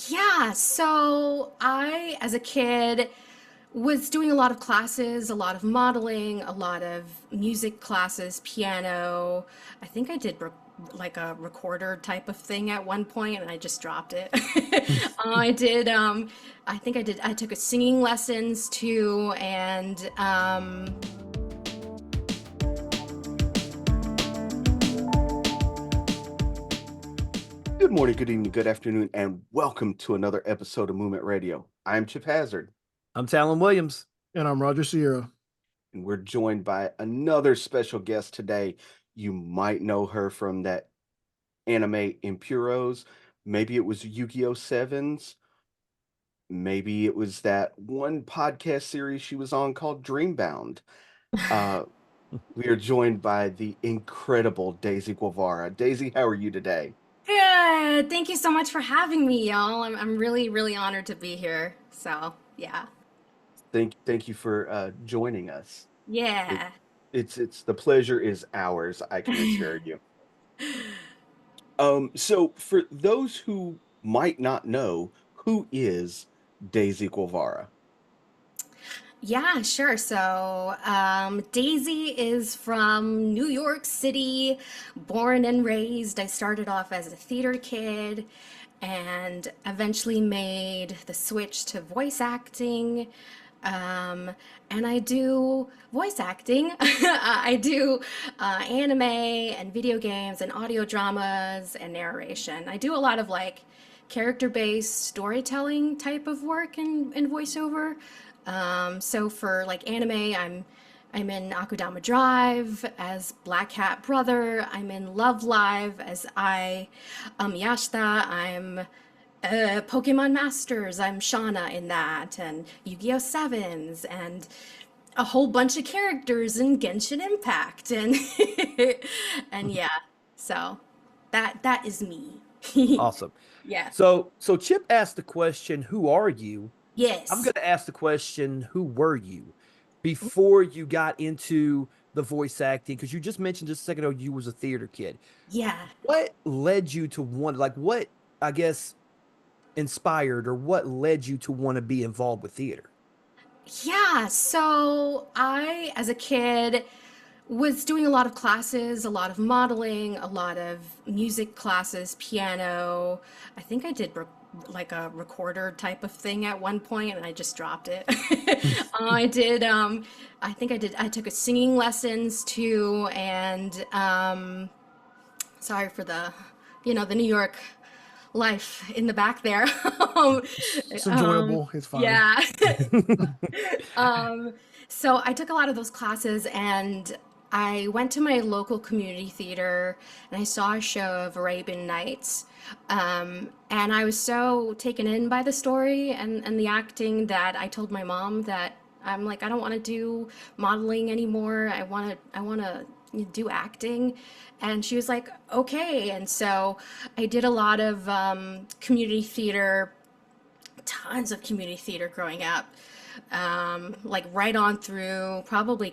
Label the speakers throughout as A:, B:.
A: Yeah, so I, as a kid, was doing a lot of classes, a lot of modeling, a lot of music classes, piano. I think I did like a recorder type of thing at one point, and I just dropped it. I did. I think I did. I took a singing lessons too, and
B: Good morning, good evening, good afternoon, and welcome to another episode of Movement Radio. I'm Chip Hazard,
C: I'm Talon Williams.
D: And I'm Roger Sierra.
B: and we're joined by another special guest today. You might know her from that anime Impuros. Maybe it was Yu-Gi-Oh! Sevens. Maybe it was that one podcast series she was on called Dreambound. Uh, we are joined by the incredible Daisy Guevara. Daisy, how are you today?
A: good. Thank you so much for having me, y'all. I'm really, really honored to be here. So, yeah.
B: Thank you for joining us. It,
A: Yeah.
B: it's the pleasure is ours, I can assure you. So for those who might not know, who is Daisy Guevara?
A: Yeah, sure. So, Daisy is from New York City, born and raised. I started off as a theater kid and eventually made the switch to voice acting. Um, and I do voice acting. I do anime and video games and audio dramas and narration. I do a lot of like character-based storytelling type of work in voiceover. So for like anime, I'm in Akudama Drive as Black Hat Brother. I'm in Love Live as Yashita. I'm Pokemon Masters. I'm Shauna in that, and Yu-Gi-Oh! Sevens, and a whole bunch of characters in Genshin Impact, and and yeah, so that is me.
C: Awesome.
A: Yeah.
C: So Chip asked the question, "Who are you?" I'm
A: Yes.
C: going to ask the question, "Who were you?" before you got into the voice acting? Because you just mentioned just a second ago you was a theater kid.
A: Yeah.
C: What led you to want, like, what I guess inspired or what led you to want to be involved with theater?
A: Yeah, so I, as a kid, was doing a lot of classes, a lot of modeling, a lot of music classes, piano. I think I did like a recorder type of thing at one point, and I just dropped it. I did. I think I did. I took a singing lessons too, and sorry for the New York life in the back there. um,
D: It's enjoyable. It's fine.
A: yeah. Um, so I took a lot of those classes and I went to my local community theater and I saw a show of Arabian Nights. And I was so taken in by the story and the acting that I told my mom that I'm like, I don't want to do modeling anymore. I want to do acting. And she was like, okay. And so I did a lot of community theater, tons of community theater growing up, like right on through probably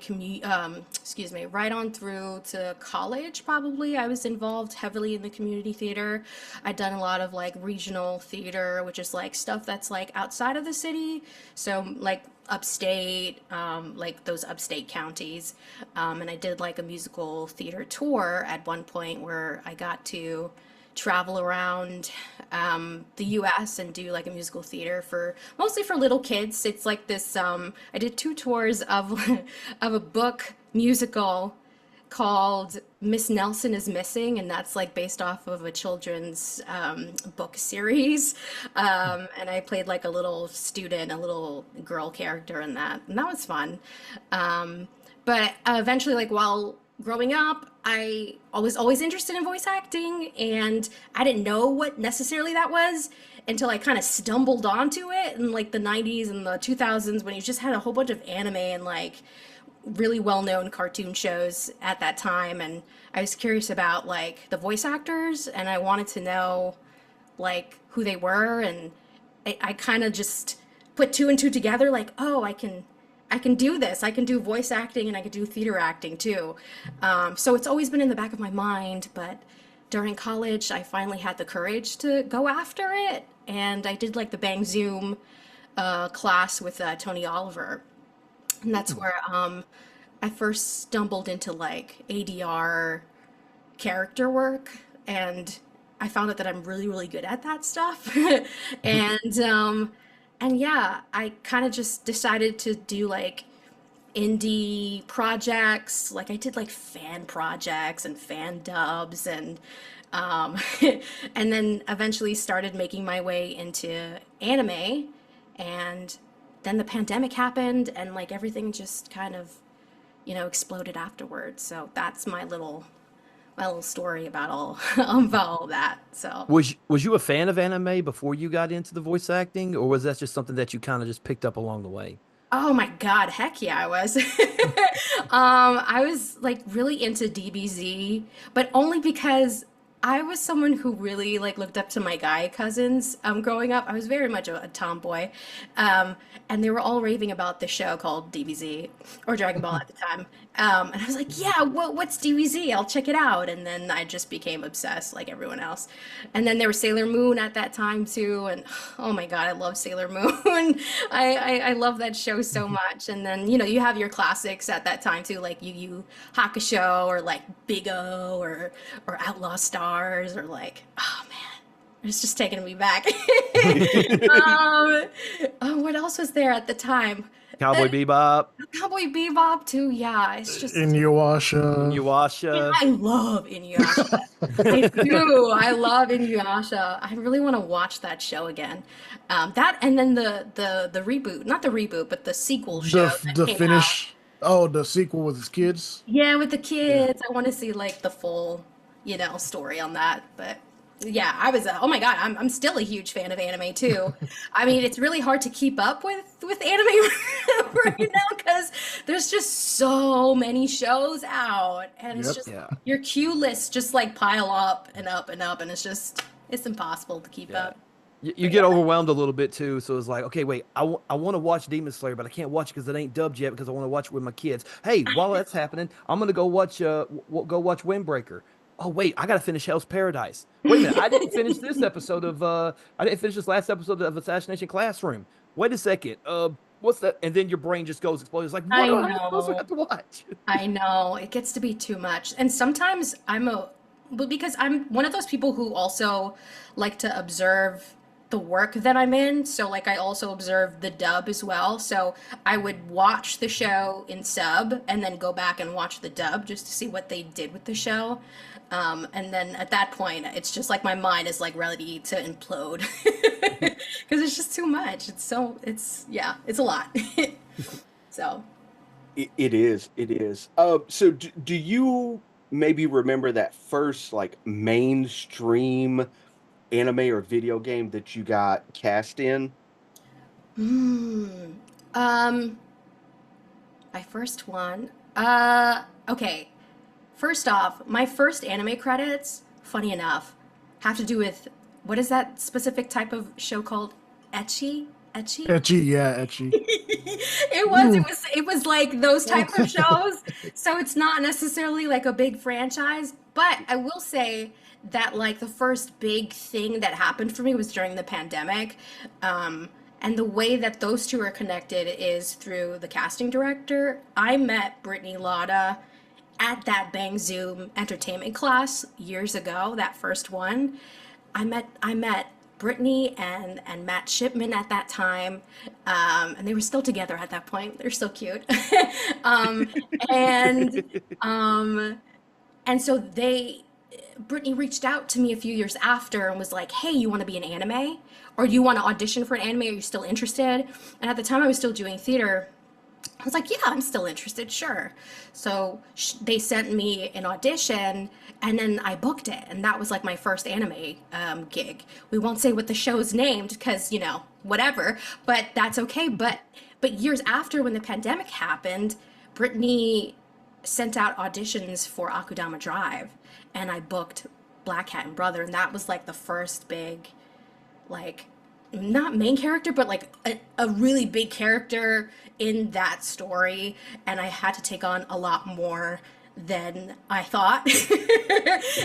A: excuse me, right on through to college. Probably I was involved heavily in the community theater. I'd done a lot of like regional theater, which is like stuff that's like outside of the city, so like upstate, like those upstate counties. And I did like a musical theater tour at one point where I got to travel around the US and do like a musical theater for mostly for little kids. It's like this I did two tours of of a book musical called Miss Nelson is Missing, and that's like based off of a children's book series. And I played like a little student, a little girl character in that, and that was fun. But eventually, like while growing up, I was always interested in voice acting, and I didn't know what necessarily that was until I kind of stumbled onto it in like the 90s and the 2000s when you just had a whole bunch of anime and like really well-known cartoon shows at that time, and I was curious about like the voice actors and I wanted to know like who they were, and I kind of just put two and two together like, oh, I can do this. I can do voice acting and I can do theater acting too. So it's always been in the back of my mind, but during college I finally had the courage to go after it. and I did like the Bang Zoom class with Tony Oliver, and that's where I first stumbled into like ADR character work, and I found out that I'm really, really good at that stuff. and and yeah, I kind of just decided to do like indie projects. Like I did like fan projects and fan dubs and um and then eventually started making my way into anime, and then the pandemic happened and like everything just kind of, exploded afterwards. So that's my little story about all about all that. So
C: Was you a fan of anime before you got into the voice acting, or was that just something that you kind of just picked up along the way?
A: oh my God, heck yeah, I was. I was like really into DBZ, but only because I was someone who really like looked up to my guy cousins growing up. I was very much a tomboy. And they were all raving about this show called DBZ or Dragon Ball at the time. And I was like, yeah, what's DBZ? I'll check it out. And then I just became obsessed like everyone else. And then there was Sailor Moon at that time too. And oh my God, I love Sailor Moon. I love that show so much. And then, you have your classics at that time too, like Yu Yu Hakusho or like Big O or Outlaw Stars or like, oh man, it's just taking me back. um, oh, what else was there at the time?
C: Cowboy Bebop,
A: Cowboy Bebop too. Yeah, it's just
D: Inuyasha.
C: Inuyasha.
A: I love Inuyasha. I do. I love Inuyasha. I really want to watch that show again. That and then the reboot, not the reboot, but the sequel show that
D: The
A: came out.
D: finish. Oh, the sequel with his kids.
A: Yeah, with the
D: Yeah.
A: kids. I want to see like the full, story on that. But yeah, oh my God, I'm still a huge fan of anime too. I mean, it's really hard to keep up with anime right now because there's just so many shows out, and it's
D: Yep.
A: just
C: Yeah.
A: your queue lists just like pile up and up and up, and it's impossible to keep
C: Yeah.
A: up.
C: You get overwhelmed a little bit too, so it's like, okay, wait, I want to watch Demon Slayer, but I can't watch it because it ain't dubbed yet because I want to watch it with my kids. Hey, while that's happening, I'm gonna go watch go watch Windbreaker. Oh wait, I gotta finish Hell's Paradise. Wait a minute, I didn't finish this episode of I didn't finish this last episode of Assassination Classroom. Wait a second, what's that? And then your brain just goes exploding. It's like, what
A: I
C: do I supposed to
A: know.
C: have to watch?
A: I know it gets to be too much. And sometimes but because I'm one of those people who also like to observe the work that I'm in. So like I also observe the dub as well. So I would watch the show in sub and then go back and watch the dub just to see what they did with the show. And then at that point, it's just like my mind is like ready to implode because it's just too much. Yeah, it's a lot. So.
B: It is. It is. So do you maybe remember that first like mainstream anime or video game that you got cast in?
A: Hmm. Um, my first one. Okay. First off, my first anime credits, funny enough, have to do with what is that specific type of show called? Ecchi? Ecchi?
D: Etchy, yeah, etchy.
A: It was it was like those type of shows. So it's not necessarily like a big franchise, but I will say that like the first big thing that happened for me was during the pandemic. And the way that those two are connected is through the casting director. I met Brittany Lotta at that Bang Zoom entertainment class years ago, that first one. I met Brittany and Matt Shipman at that time, and they were still together at that point. They're so cute. um, and um, and so Brittany reached out to me a few years after and was like, "Hey, you want to be an anime, or do you want to audition for an anime? Are you still interested?" And at the time, I was still doing theater. I was like, yeah, I'm still interested, sure. So they sent me an audition, and then I booked it, and that was like my first anime gig. We won't say what the show's named because whatever, but that's okay. But years after, when the pandemic happened, Brittany sent out auditions for Akudama Drive, and I booked Black Hat and Brother, and that was like the first big, like, not main character, but like a really big character in that story. And I had to take on a lot more than I thought.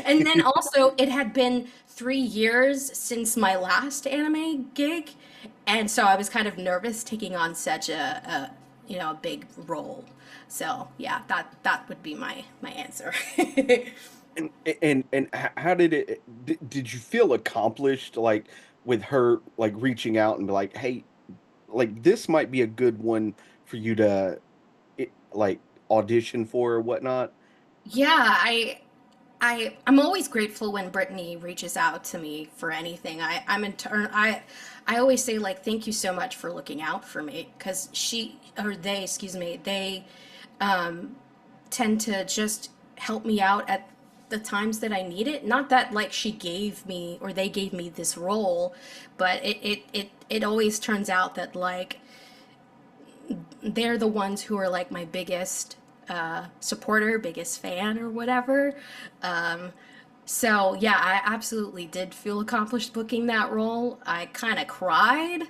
A: And then also, it had been 3 years since my last anime gig, and so I was kind of nervous taking on such a big role. So yeah, that would be my answer.
B: How did it did you feel accomplished, like, with her, like, reaching out and be like, "Hey, like, this might be a good one for you to, like, audition for or whatnot?"
A: Yeah, I'm always grateful when Brittany reaches out to me for anything. I'm in turn I always say like thank you so much for looking out for me because she or they, excuse me, they um tend to just help me out at the times that I need it. Not that like she gave me or they gave me this role, but it always turns out that like they're the ones who are like my biggest supporter, biggest fan, or whatever. Um, so yeah, I absolutely did feel accomplished booking that role. I kind of cried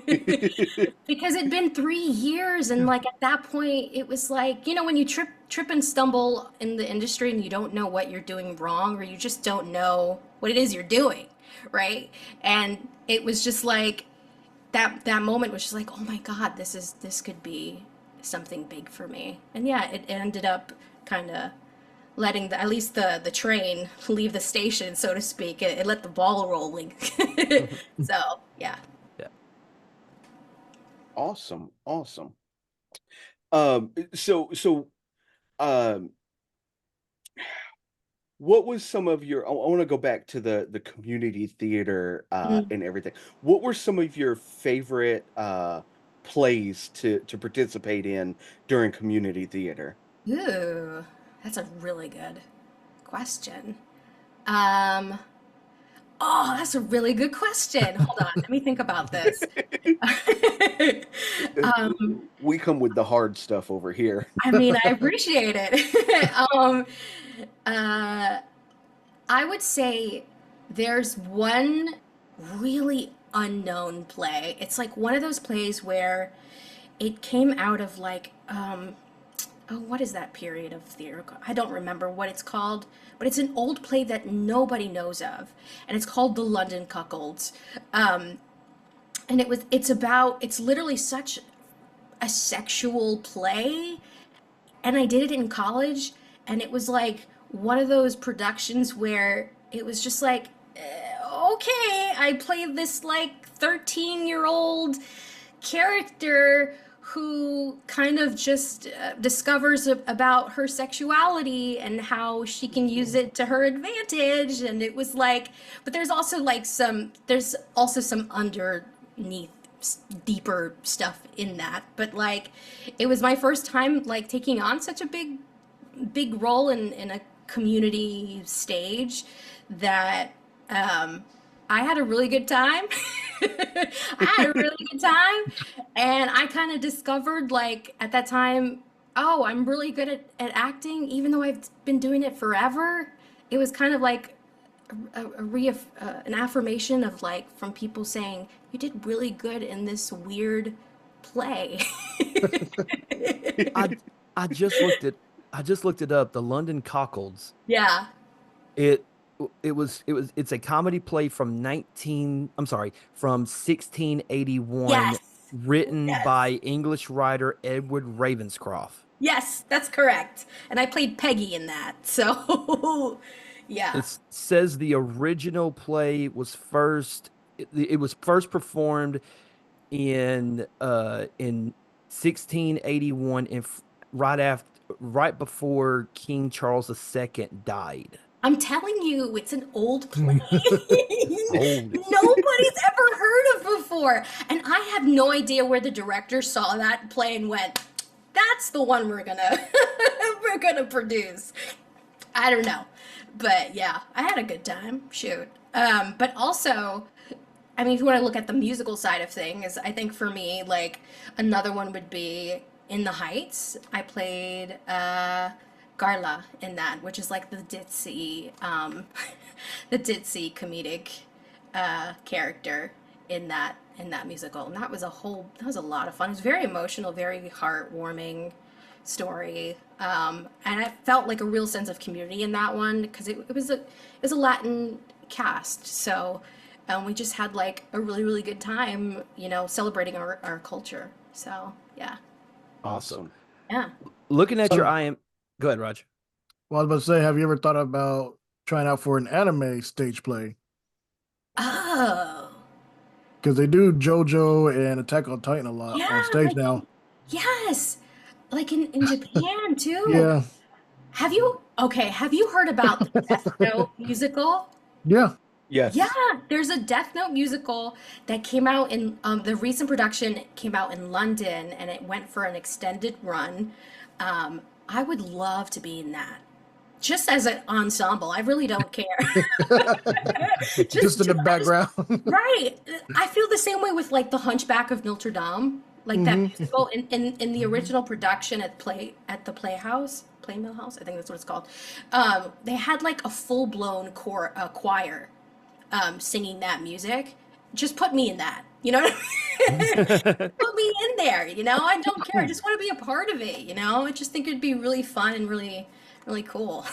A: because it'd been 3 years, and like at that point, it was like when you trip and stumble in the industry and you don't know what you're doing wrong, or you just don't know what it is you're doing, right? And it was just like that moment was just like, oh my God, this could be something big for me. And yeah, it ended up kind of letting at least the train leave the station, so to speak. It let the ball rolling. So yeah.
C: Yeah.
B: Awesome, awesome. So, um, what was some of your I wanna go back to the community theater,
A: Mm.
B: and everything. What were some of your favorite, plays to participate in during community theater?
A: Ooh, that's a really good question. Um, oh, that's a really good question. Hold on, let me think about this.
B: We come with the hard stuff over here.
A: I mean, I appreciate it. Uh, I would say there's one really unknown play. It's like one of those plays where it came out of like oh, what is that period of theater? I don't remember what it's called, but it's an old play that nobody knows of, and it's called The London Cuckolds. Um, and it's literally such a sexual play, and I did it in college, and it was like one of those productions where it was just like, okay, I played this like 13-year-old character who kind of just discovers about her sexuality and how she can use it to her advantage. And it was like, but there's also some underneath deeper stuff in that. But like, it was my first time like taking on such a big role in a community stage that I had a really good time. I had a really good time. And I kind of discovered, like, at that time, oh, I'm really good at acting, even though I've been doing it forever. It was kind of like an affirmation of, like, from people saying, you did really good in this weird play.
C: I I just looked it I just looked it up. The London Cockles.
A: Yeah.
C: It it's a comedy play from 1681,
A: Yes.
C: written
A: Yes.
C: by English writer Edward Ravenscroft.
A: Yes, that's correct. And I played Peggy in that. So, yeah.
C: It says the original play was it was first performed in 1681, right before King Charles II died.
A: I'm telling you, it's an old play.
C: Old.
A: Nobody's ever heard of before. And I have no idea where the director saw that play and went, that's the one we're gonna we're gonna produce. I don't know. But yeah, I had a good time. Shoot. But also, I mean, if you want to look at the musical side of things, I think for me, like, another one would be In the Heights. I played Garla in that, which is like the ditzy, the ditzy comedic character in that musical, and that was a lot of fun. It was very emotional, very heartwarming, story. And I felt like a real sense of community in that one because it was a Latin cast. So we just had like a really, really good time, celebrating our culture. So yeah.
B: Awesome.
A: Yeah.
C: Looking at your
D: So,
C: IM, go ahead, Raj.
D: well, I was about to say, have you ever thought about trying out for an anime stage play?
A: Oh.
D: Because they do JoJo and Attack on Titan a lot
A: Yeah,
D: on stage
A: like
D: now.
A: yes. Like in Japan too.
D: Yeah,
A: Have you heard about the Death Note musical?
D: yeah.
A: Yeah,
B: Yes.
A: there's a Death Note musical that came out in the recent production came out in London and it went for an extended run. I would love to be in that. Just as an ensemble. I really don't care.
D: Just in the
A: I just
D: background.
A: right. I feel the same way with like The Hunchback of Notre Dame. Like that
D: hmm
A: musical in the original production at the Playmill House, I think that's what it's called. They had like a full blown choir singing that music. Just put me in that. You know what I mean? Put me in there, I don't care. I just want to be a part of it, I just think it'd be really fun and really, really cool.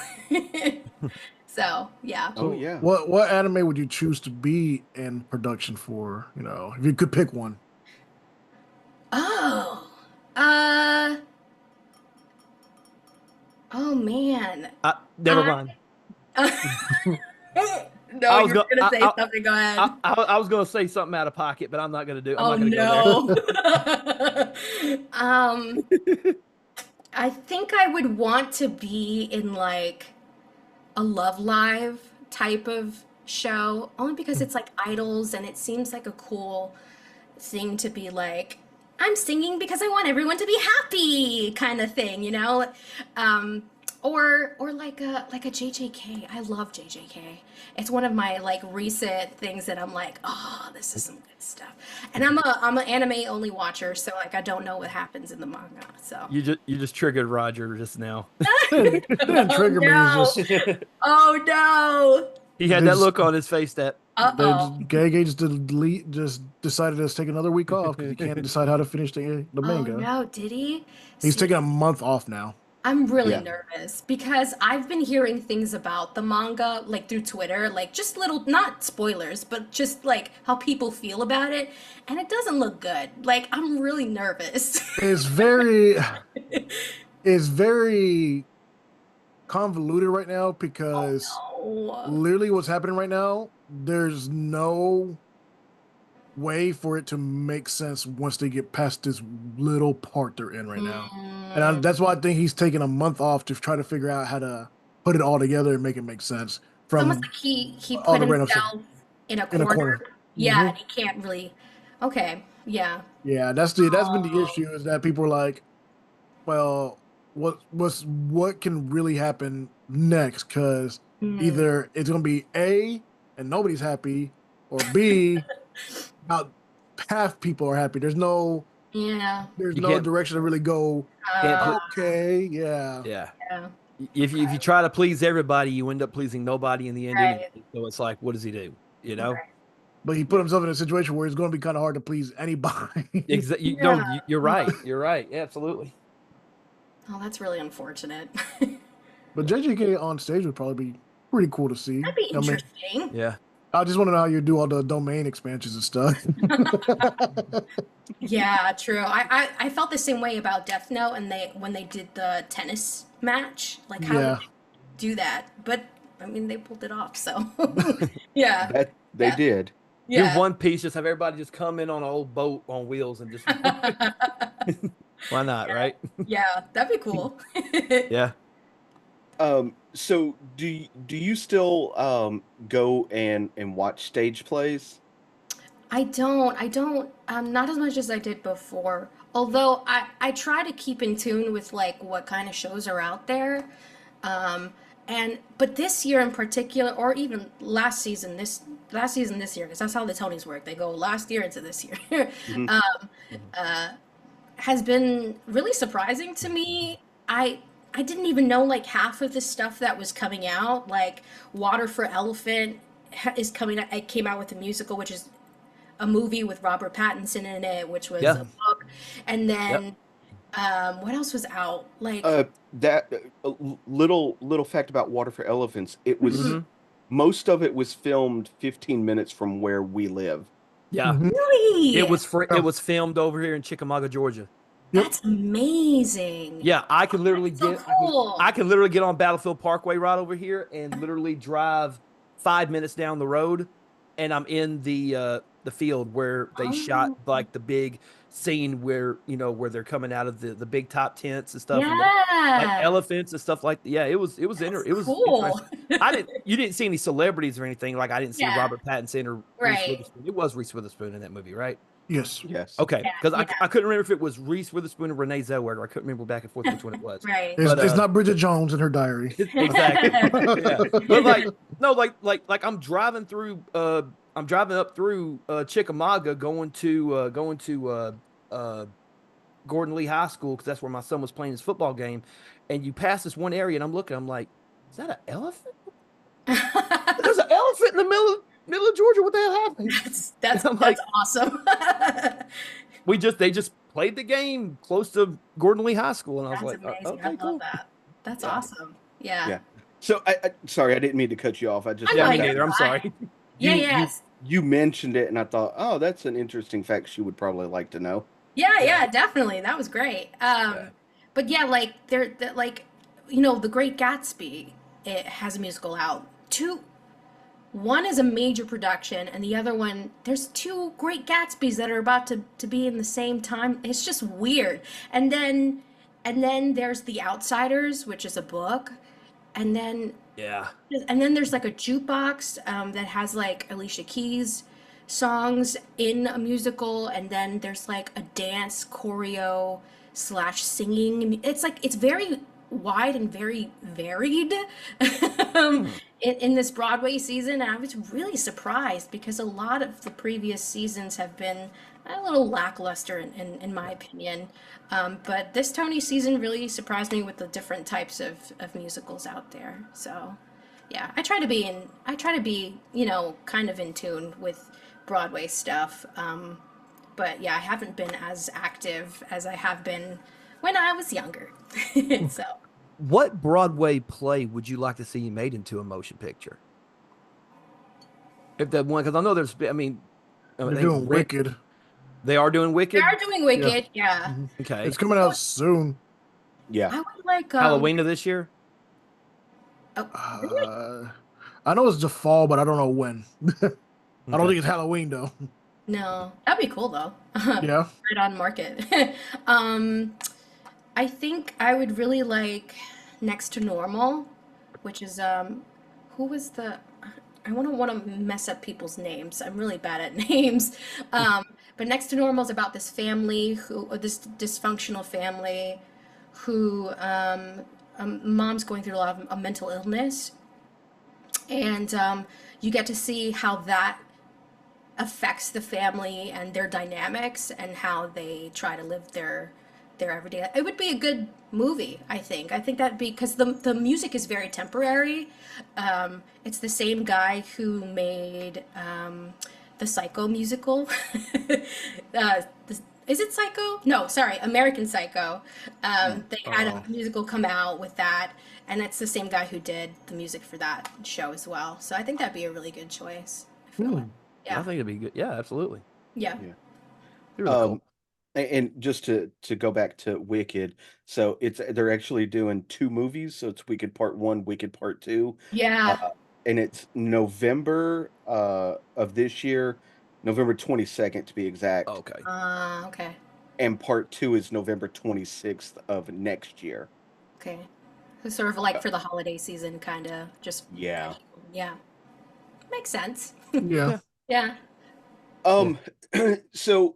A: So, yeah.
B: Oh,
D: So,
B: yeah.
D: what anime would you choose to be in production for? If you could pick one.
A: Oh. Uh, oh man.
C: Never mind.
A: No,
C: I was
A: you're
C: going.
A: gonna say something. Go ahead.
C: I was going to say something out of pocket, but I'm not going to do. I'm
A: Oh
C: not going to go
A: no. I think I would want to be in like a Love Live type of show, only because it's like idols and it seems like a cool thing to be like, I'm singing because I want everyone to be happy kind of thing, Um, or like a JJK. I love JJK. It's one of my like recent things that I'm like, oh, this is some good stuff. And I'm an anime only watcher, so like I don't know what happens in the manga. So
C: You just triggered Roger just now.
D: Didn't
A: oh
D: trigger me. It's
A: no.
D: just
A: Oh no.
C: He had
D: they
C: that
D: just
C: look on his face that
A: Uh-oh.
D: Gege just decided to take another week off because he can't decide how to finish the
A: Oh
D: manga.
A: no, did he?
D: He's
A: See,
D: taking a month off now.
A: I'm really
B: Yeah.
A: nervous because I've been hearing things about the manga, like through Twitter, like just little, not spoilers, but just like how people feel about it, and it doesn't look good. Like, I'm really nervous.
D: It's very it's very convoluted right now because
A: Oh
D: literally what's happening right now, there's no way for it to make sense once they get past this little part they're in right
A: no.
D: now. That's why I think he's taking a month off to try to figure out how to put it all together and make it make sense
A: It's almost
D: from
A: like he
D: all
A: put
D: the random stuff
A: himself in a
D: in a
A: corner.
D: corner.
A: Yeah,
D: hmm
A: and he can't really. Okay, yeah.
D: Yeah, that's been the
A: Oh.
D: issue is that people are like, well, what can really happen next? Because
A: Mm,
D: either it's gonna be A and nobody's happy, or B, about half people are happy.
A: yeah.
D: There's
C: you
D: no direction to really go.
C: can't put.
D: Okay, yeah.
C: Yeah.
A: Yeah.
C: If you try to please everybody, you end up pleasing nobody in the end anyway.
A: Right.
C: So it's like, what does he do? You know?
A: Right.
D: But he put himself in a situation where it's going to be kind of hard to please anybody.
C: Exactly.
A: Yeah.
C: You're right. You're right. Yeah, absolutely.
A: Oh, that's really unfortunate.
D: But JJK on stage would probably be pretty cool to see.
A: That'd be
D: I mean,
A: interesting.
C: Yeah.
D: I just want to know how you do all the domain expansions and stuff.
A: Yeah, true. I felt the same way about Death Note and when they did the tennis match. Like, how
D: Yeah.
A: did they do that? But I mean, they pulled it off. So yeah,
B: That they
A: yeah,
B: did.
C: Do
A: yeah.
C: One Piece, just have everybody just come in on an old boat on wheels and just why not, right?
A: Yeah, that'd be cool.
C: Yeah.
B: So do you still go and watch stage plays?
A: I don't, not as much as I did before. Although I try to keep in tune with like what kind of shows are out there. But this year in particular, or even last season this year, because that's how the Tonys work. They go last year into this year.
B: Mhm.
A: Has been really surprising to me. I didn't even know like half of the stuff that was coming out. Like Water for Elephant is coming out. It came out with a musical, which is a movie with Robert Pattinson in it, which was
C: Yeah.
A: a book, and
C: Yep.
A: then What else was out? Like,
B: That little fact about Water for Elephants. It was
C: Hmm.
B: most of it was filmed 15 minutes from where we live.
C: Yeah,
D: Mhm.
A: really?
C: it was filmed over here in Chickamauga, Georgia.
D: Yep.
A: That's amazing.
C: Yeah, I could literally
A: That's so
C: get
A: cool.
C: I can literally get on Battlefield Parkway right over here and literally drive 5 minutes down the road, and I'm in the field where they shot
A: Oh,
C: like the big scene where where they're coming out of the big top tents and stuff, and the like
A: yeah.
C: elephants and stuff like yeah,
A: That's
C: it was
A: cool.
C: interesting. You didn't see any celebrities or anything, like I didn't see
A: Yeah,
C: Robert Pattinson or Reese
A: right.
C: Witherspoon. It was Reese Witherspoon in that movie, right?
D: Yes.
B: Yes.
C: Okay,
A: Yeah,
C: because
A: yeah,
C: I couldn't remember if it was Reese Witherspoon or Renee Zellweger. I couldn't remember back and forth which one it was.
A: right.
D: It's,
C: But
D: it's not Bridget Jones in her diary.
C: exactly. Yeah. But like no, like I'm driving up through Chickamauga going to Gordon Lee High School because that's where my son was playing his football game. And you pass this one area and I'm looking, I'm like, is that an elephant? There's an elephant in the middle of Georgia. What the hell happened?
A: That's
C: I'm like,
A: awesome.
C: they just played the game close to Gordon Lee High School, and I was
A: That's
C: like,
A: amazing. I
C: okay,
A: love
C: cool.
A: that. That's
C: Yeah.
A: awesome. Yeah.
B: Yeah. So sorry, I didn't mean to cut you off. I just
A: I'm
C: Yeah,
B: thought
C: me
A: like,
B: that
C: neither. I'm sorry.
A: yeah,
B: you
A: yes.
B: you mentioned it, and I thought, oh, that's an interesting fact she would probably like to know.
A: Yeah,
C: Yeah.
A: yeah, definitely. That was great.
C: Yeah.
A: But yeah, like like The Great Gatsby, it has a musical out. One is a major production, and the other one, there's two Great Gatsbys that are about to be in the same time. It's just weird. And then there's The Outsiders, which is a book, and then
C: Yeah.
A: there's like a jukebox that has like Alicia Keys songs in a musical, and then there's like a dance choreo slash singing. It's like it's very wide and very varied um,
C: Hmm.
A: in this Broadway season. And I was really surprised because a lot of the previous seasons have been a little lackluster in my opinion. But this Tony season really surprised me with the different types of musicals out there. So yeah, I try to be, kind of in tune with Broadway stuff. But yeah, I haven't been as active as I have been when I was younger. So
C: What Broadway play would you like to see made into a motion picture? If that one, because I know I
D: They're
C: think
D: doing
C: Rent.
D: Wicked.
C: They are doing
A: they
C: Wicked.
A: are doing
D: Yeah.
A: Wicked, yeah.
D: Mhm.
C: Okay.
D: It's coming out soon.
B: Yeah.
A: I would like
C: Halloween of this year.
A: oh, really?
D: I know it's the fall, but I don't know when. I don't
C: Okay.
D: think it's Halloween though.
A: No, that'd be cool though.
D: Yeah.
A: Right on market. um I think I would really like Next to Normal, which is who was the I want to mess up people's names. I'm really bad at names. But Next to Normal is about this family this dysfunctional family who mom's going through a lot of a mental illness, and you get to see how that affects the family and their dynamics and how they try to live their everyday. It would be a good movie, I think. I think that'd be because the music is very temporary. It's the same guy who made the Psycho musical. uh, is it Psycho? No, sorry, American Psycho. They had
D: Oh.
A: a musical come out with that, and it's the same guy who did the music for that show as well. So I think that'd be a really good choice. I feel like.
C: I
A: Yeah,
C: think it'd be good. Yeah, absolutely.
A: yeah.
B: Yeah.
C: Be really cool.
B: And just to go back to Wicked, so they're actually doing two movies. So it's Wicked Part One, Wicked Part Two,
A: Yeah.
B: and it's November of this year, November 22nd to be exact.
C: Okay.
A: Okay.
B: And Part Two is November 26th of next year.
A: Okay. So sort of like for the holiday season, kind of just.
B: Yeah.
A: Yeah. Makes sense.
D: Yeah.
A: Yeah.
B: So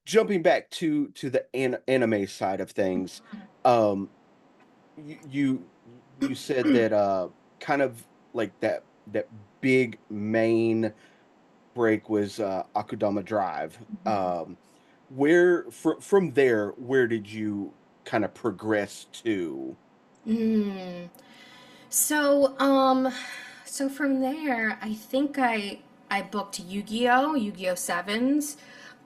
B: jumping back to the anime side of things, um you said that kind of like that big main break was Akudama Drive. Where from there, where did you kind of progress to?
A: Mm. So, so from there, I think I booked Yu-Gi-Oh! Yu-Gi-Oh! Sevens.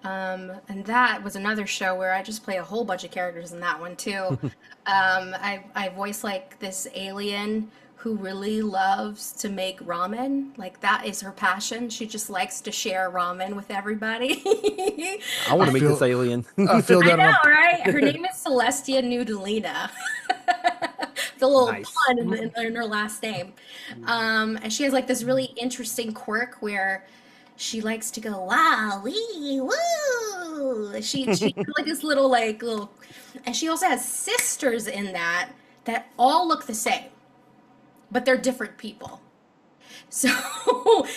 A: And that was another show where I just play a whole bunch of characters in that one too. I voice like this alien who really loves to make ramen. Like that is her passion. She just likes to share ramen with everybody.
C: I want
D: I
C: to meet this
D: feel
C: alien.
D: I feel
A: I
D: that on
A: know, right? Her name is Celestia Noodlina. The little
C: Nice.
A: pun in her last name. And she has like this really interesting quirk where she likes to go wow wee woo. She has like this little, and she also has sisters in that all look the same, but they're different people. So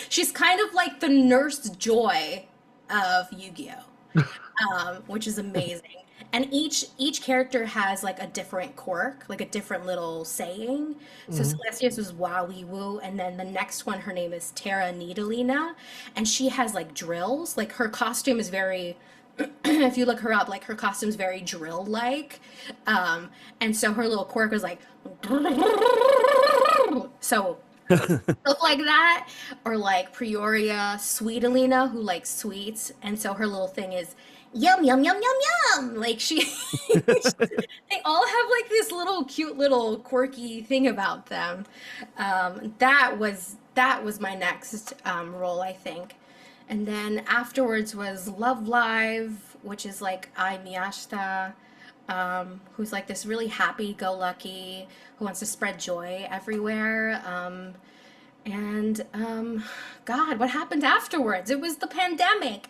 A: she's kind of like the Nurse Joy of Yu-Gi-Oh, which is amazing. And each character has like a different quirk, like a different little saying. So
D: Mhm.
A: Celestia's was Wowie Woo, and then the next one, her name is Terra Nidalina, and she has like drills. Like her costume is very, if you look her up, like her costume's very drill-like. And so her little quirk was like, so stuff like that, or like Prioria Sweetalina, who likes sweets, and so her little thing is yum yum yum yum yum. Like they all have like this little cute little quirky thing about them. That was my next role, I think, and then afterwards was Love Live, which is like I Miyashita, who's like this really happy-go-lucky who wants to spread joy everywhere. And God, what happened afterwards? It was the pandemic.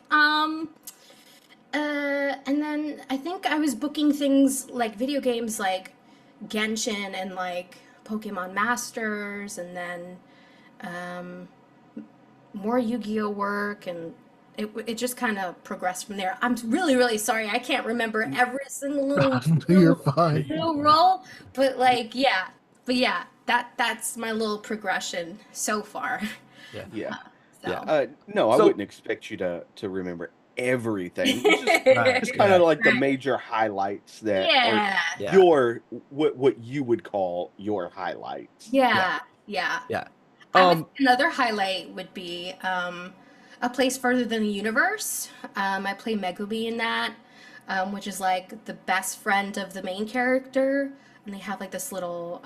A: And then I think I was booking things like video games like Genshin and like Pokemon Masters, and then um, more Yu-Gi-Oh work, and it just kind of progressed from there. I'm really, really sorry. I can't remember every single
D: You're fine.
A: little role, but like, yeah. But yeah, that's my little progression so far.
C: Yeah.
B: Yeah.
C: Yeah.
A: So
B: No, I
C: So
B: wouldn't expect you to remember everything.
C: right.
B: Just kind
C: Yeah.
B: of like the
A: Right.
B: major highlights that are
A: Yeah.
C: Yeah.
B: your what you would call your highlights.
C: Yeah.
A: Yeah. Yeah.
C: Yeah.
A: I would
C: Um.
A: say another highlight would be A Place Further Than the Universe. I play Megumi in that, which is like the best friend of the main character. And they have like this little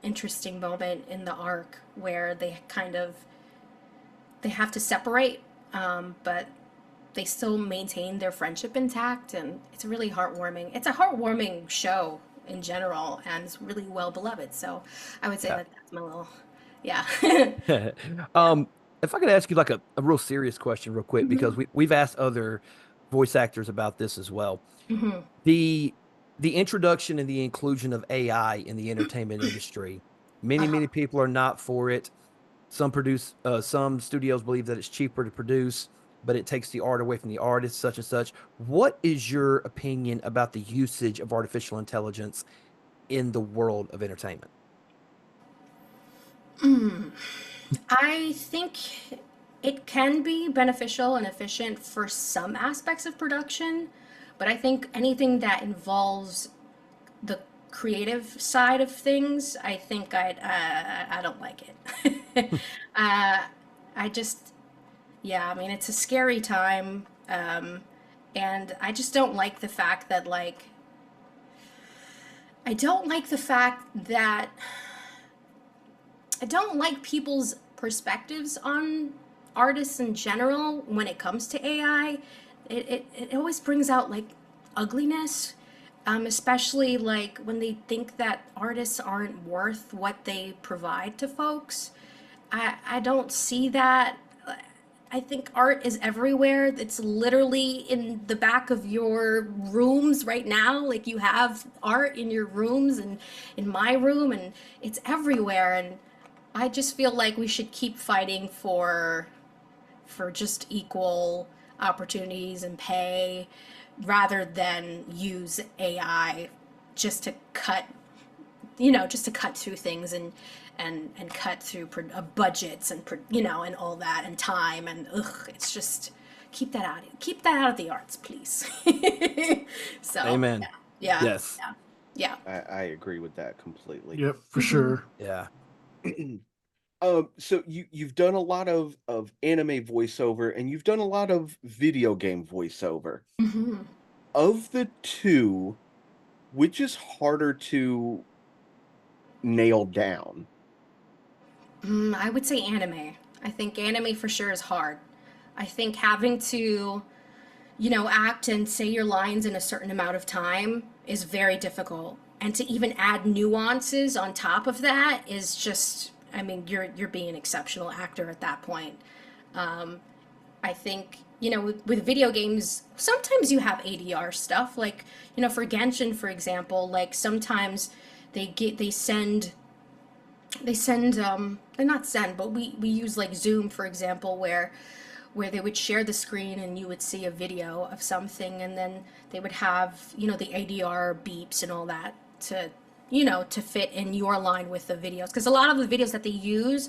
A: interesting moment in the arc where they have to separate, but they still maintain their friendship intact, and it's really heartwarming. It's a heartwarming show in general, and it's really well beloved. So I would say
C: Yeah.
A: that that's my little, yeah. Yeah.
C: um. If I could ask you like a real serious question, real quick, because
A: Mhm.
C: we've asked other voice actors about this as well.
A: Mhm.
C: The the introduction and the inclusion of AI in the entertainment industry. Many
A: Uh-huh.
C: people are not for it. Some studios believe that it's cheaper to produce, but it takes the art away from the artist, such and such. What is your opinion about the usage of artificial intelligence in the world of entertainment?
A: I think it can be beneficial and efficient for some aspects of production, but I think anything that involves the creative side of things, I think I don't like it. uh, I just Yeah, I mean it's a scary time, and I just don't like the fact that I don't like the fact that I don't like people's perspectives on artists in general when it comes to AI. It always brings out like ugliness, especially like when they think that artists aren't worth what they provide to folks. I don't see that. I think art is everywhere. It's literally in the back of your rooms right now. Like you have art in your rooms and in my room, and it's everywhere. And I just feel like we should keep fighting for just equal opportunities and pay rather than use AI just to cut just to cut through things and cut through budgets and and all that and time, and it's just keep that out of the arts, please. So
C: Amen.
A: yeah,
C: Yes.
A: yeah, yeah.
B: I agree with that completely.
D: Yep, for
A: Mhm.
D: sure.
C: Yeah.
B: So you've done a lot of anime voiceover and you've done a lot of video game voiceover.
A: Mhm.
B: Of the two, which is harder to nail down?
A: I would say anime. I think anime for sure is hard. I think having to, act and say your lines in a certain amount of time is very difficult. And to even add nuances on top of that is just, I mean, you're being an exceptional actor at that point. Um, I think, with video games, sometimes you have ADR stuff. Like, for Genshin, for example, like sometimes they send they're not send, but we use like Zoom, for example, where they would share the screen and you would see a video of something, and then they would have, the ADR beeps and all that to fit in your line with the videos, because a lot of the videos that they use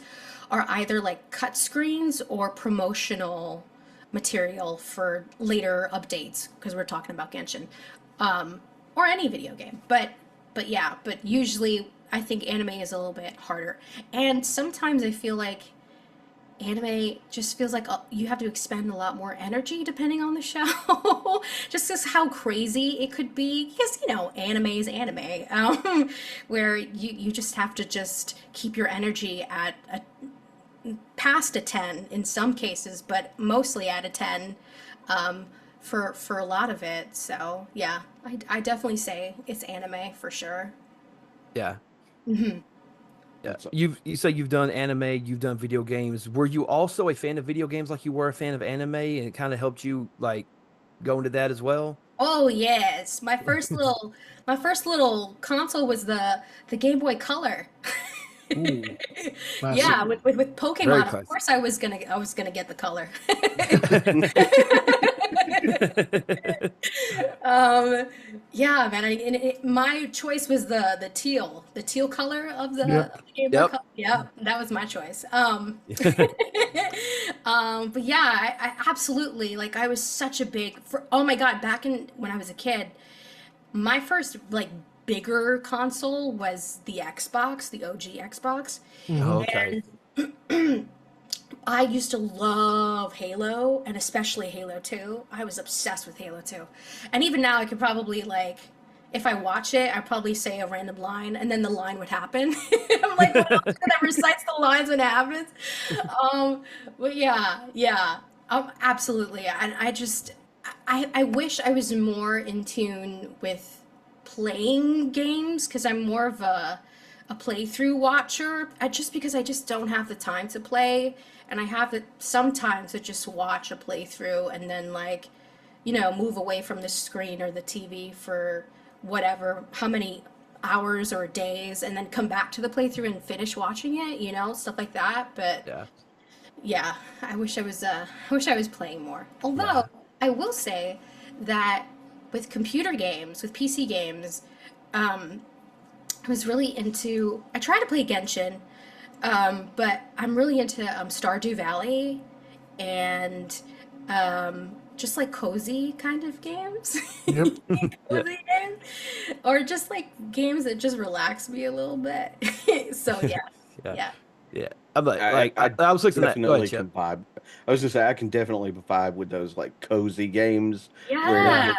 A: are either like cut screens or promotional material for later updates, because we're talking about Genshin, or any video game. But yeah, but usually I think anime is a little bit harder. And sometimes I feel like anime just feels like you have to expend a lot more energy depending on the show. Just as how crazy it could be. Because, anime is anime. Where you just have to just keep your energy at past a 10 in some cases, but mostly at a 10 for a lot of it. So, yeah, I definitely say it's anime for sure.
C: Yeah.
A: Hmm.
C: Yeah.
B: That's
C: You say you've done anime, you've done video games. Were you also a fan of video games like you were a fan of anime, and it kind of helped you like go into that as well?
A: Oh yes, my first little console was the Game Boy Color.
D: Ooh, classic.
A: Yeah, with
C: Very
A: Pokemon, of
C: classic.
A: course I was gonna get the color. Um, yeah, man. My choice was the teal color of
D: Yep.
A: the Game Boy
C: Yep.
A: Color. Yeah, that was my choice. But yeah, I absolutely like. I was such a big oh my God, back in when I was a kid, my first like bigger console was the Xbox, the OG Xbox,
D: Hmm.
C: Okay.
A: and I used to love Halo, and especially Halo 2. I was obsessed with Halo 2. And even now, I could probably, like, if I watch it, I'd probably say a random line, and then the line would happen. I'm like, what else that recites the lines when it happens? Um, but yeah, yeah, absolutely. And I wish I was more in tune with playing games, because I'm more of a playthrough watcher, just because I just don't have the time to play, and I have it sometimes to just watch a playthrough and then like, move away from the screen or the TV for whatever, how many hours or days, and then come back to the playthrough and finish watching it, stuff like that. But
C: Yeah.
A: yeah, I wish I was playing more. Although
C: Yeah.
A: I will say that with computer games, with PC games, um, I was really into. I tried to play Genshin, but I'm really into Stardew Valley and just like cozy kind of games.
D: Yep.
C: Yeah.
A: Cozy games, or just like games that just relax me a little bit. So yeah,
C: Yeah.
A: yeah,
C: Yeah. I'm like,
B: I I
C: I was looking at that. Go ahead,
B: definitely
C: Chip.
B: can vibe. I was just say I can definitely vibe with those like cozy games where
C: Yeah.
A: yeah.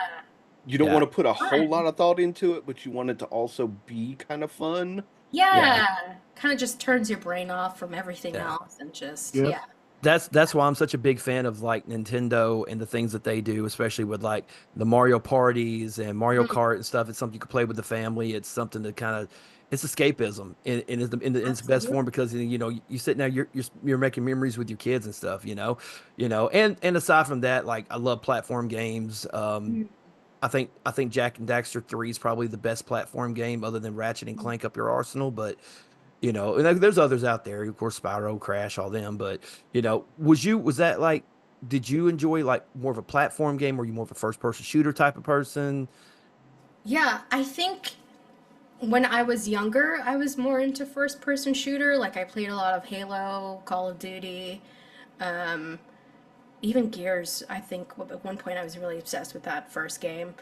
B: you don't want
C: Yeah.
B: to put a whole
A: Fun.
B: lot of thought into it, but you want it to also be kind of fun.
C: Yeah.
A: Yeah, kind of just turns your brain off from everything
C: Yeah.
A: else and just
D: Yep.
A: yeah.
C: That's why I'm such a big fan of like Nintendo and the things that they do, especially with like the Mario parties and Mario
A: Mhm.
C: Kart and stuff. It's something you can play with the family. It's something to kind of it's escapism in its best form,
A: Absolutely.
C: because you sit now you're making memories with your kids and stuff, and aside from that, like I love platform games.
A: Mhm.
C: I think Jack and Daxter 3 is probably the best platform game other than Ratchet and Clank up your arsenal, but and there's others out there, of course, Spyro, Crash, all them. But was that like, did you enjoy like more of a platform game? Were you more of a first person shooter type of person?
A: Yeah, I think when I was younger, I was more into first person shooter. Like I played a lot of Halo, Call of Duty, um, even Gears. I think at one point I was really obsessed with that first game.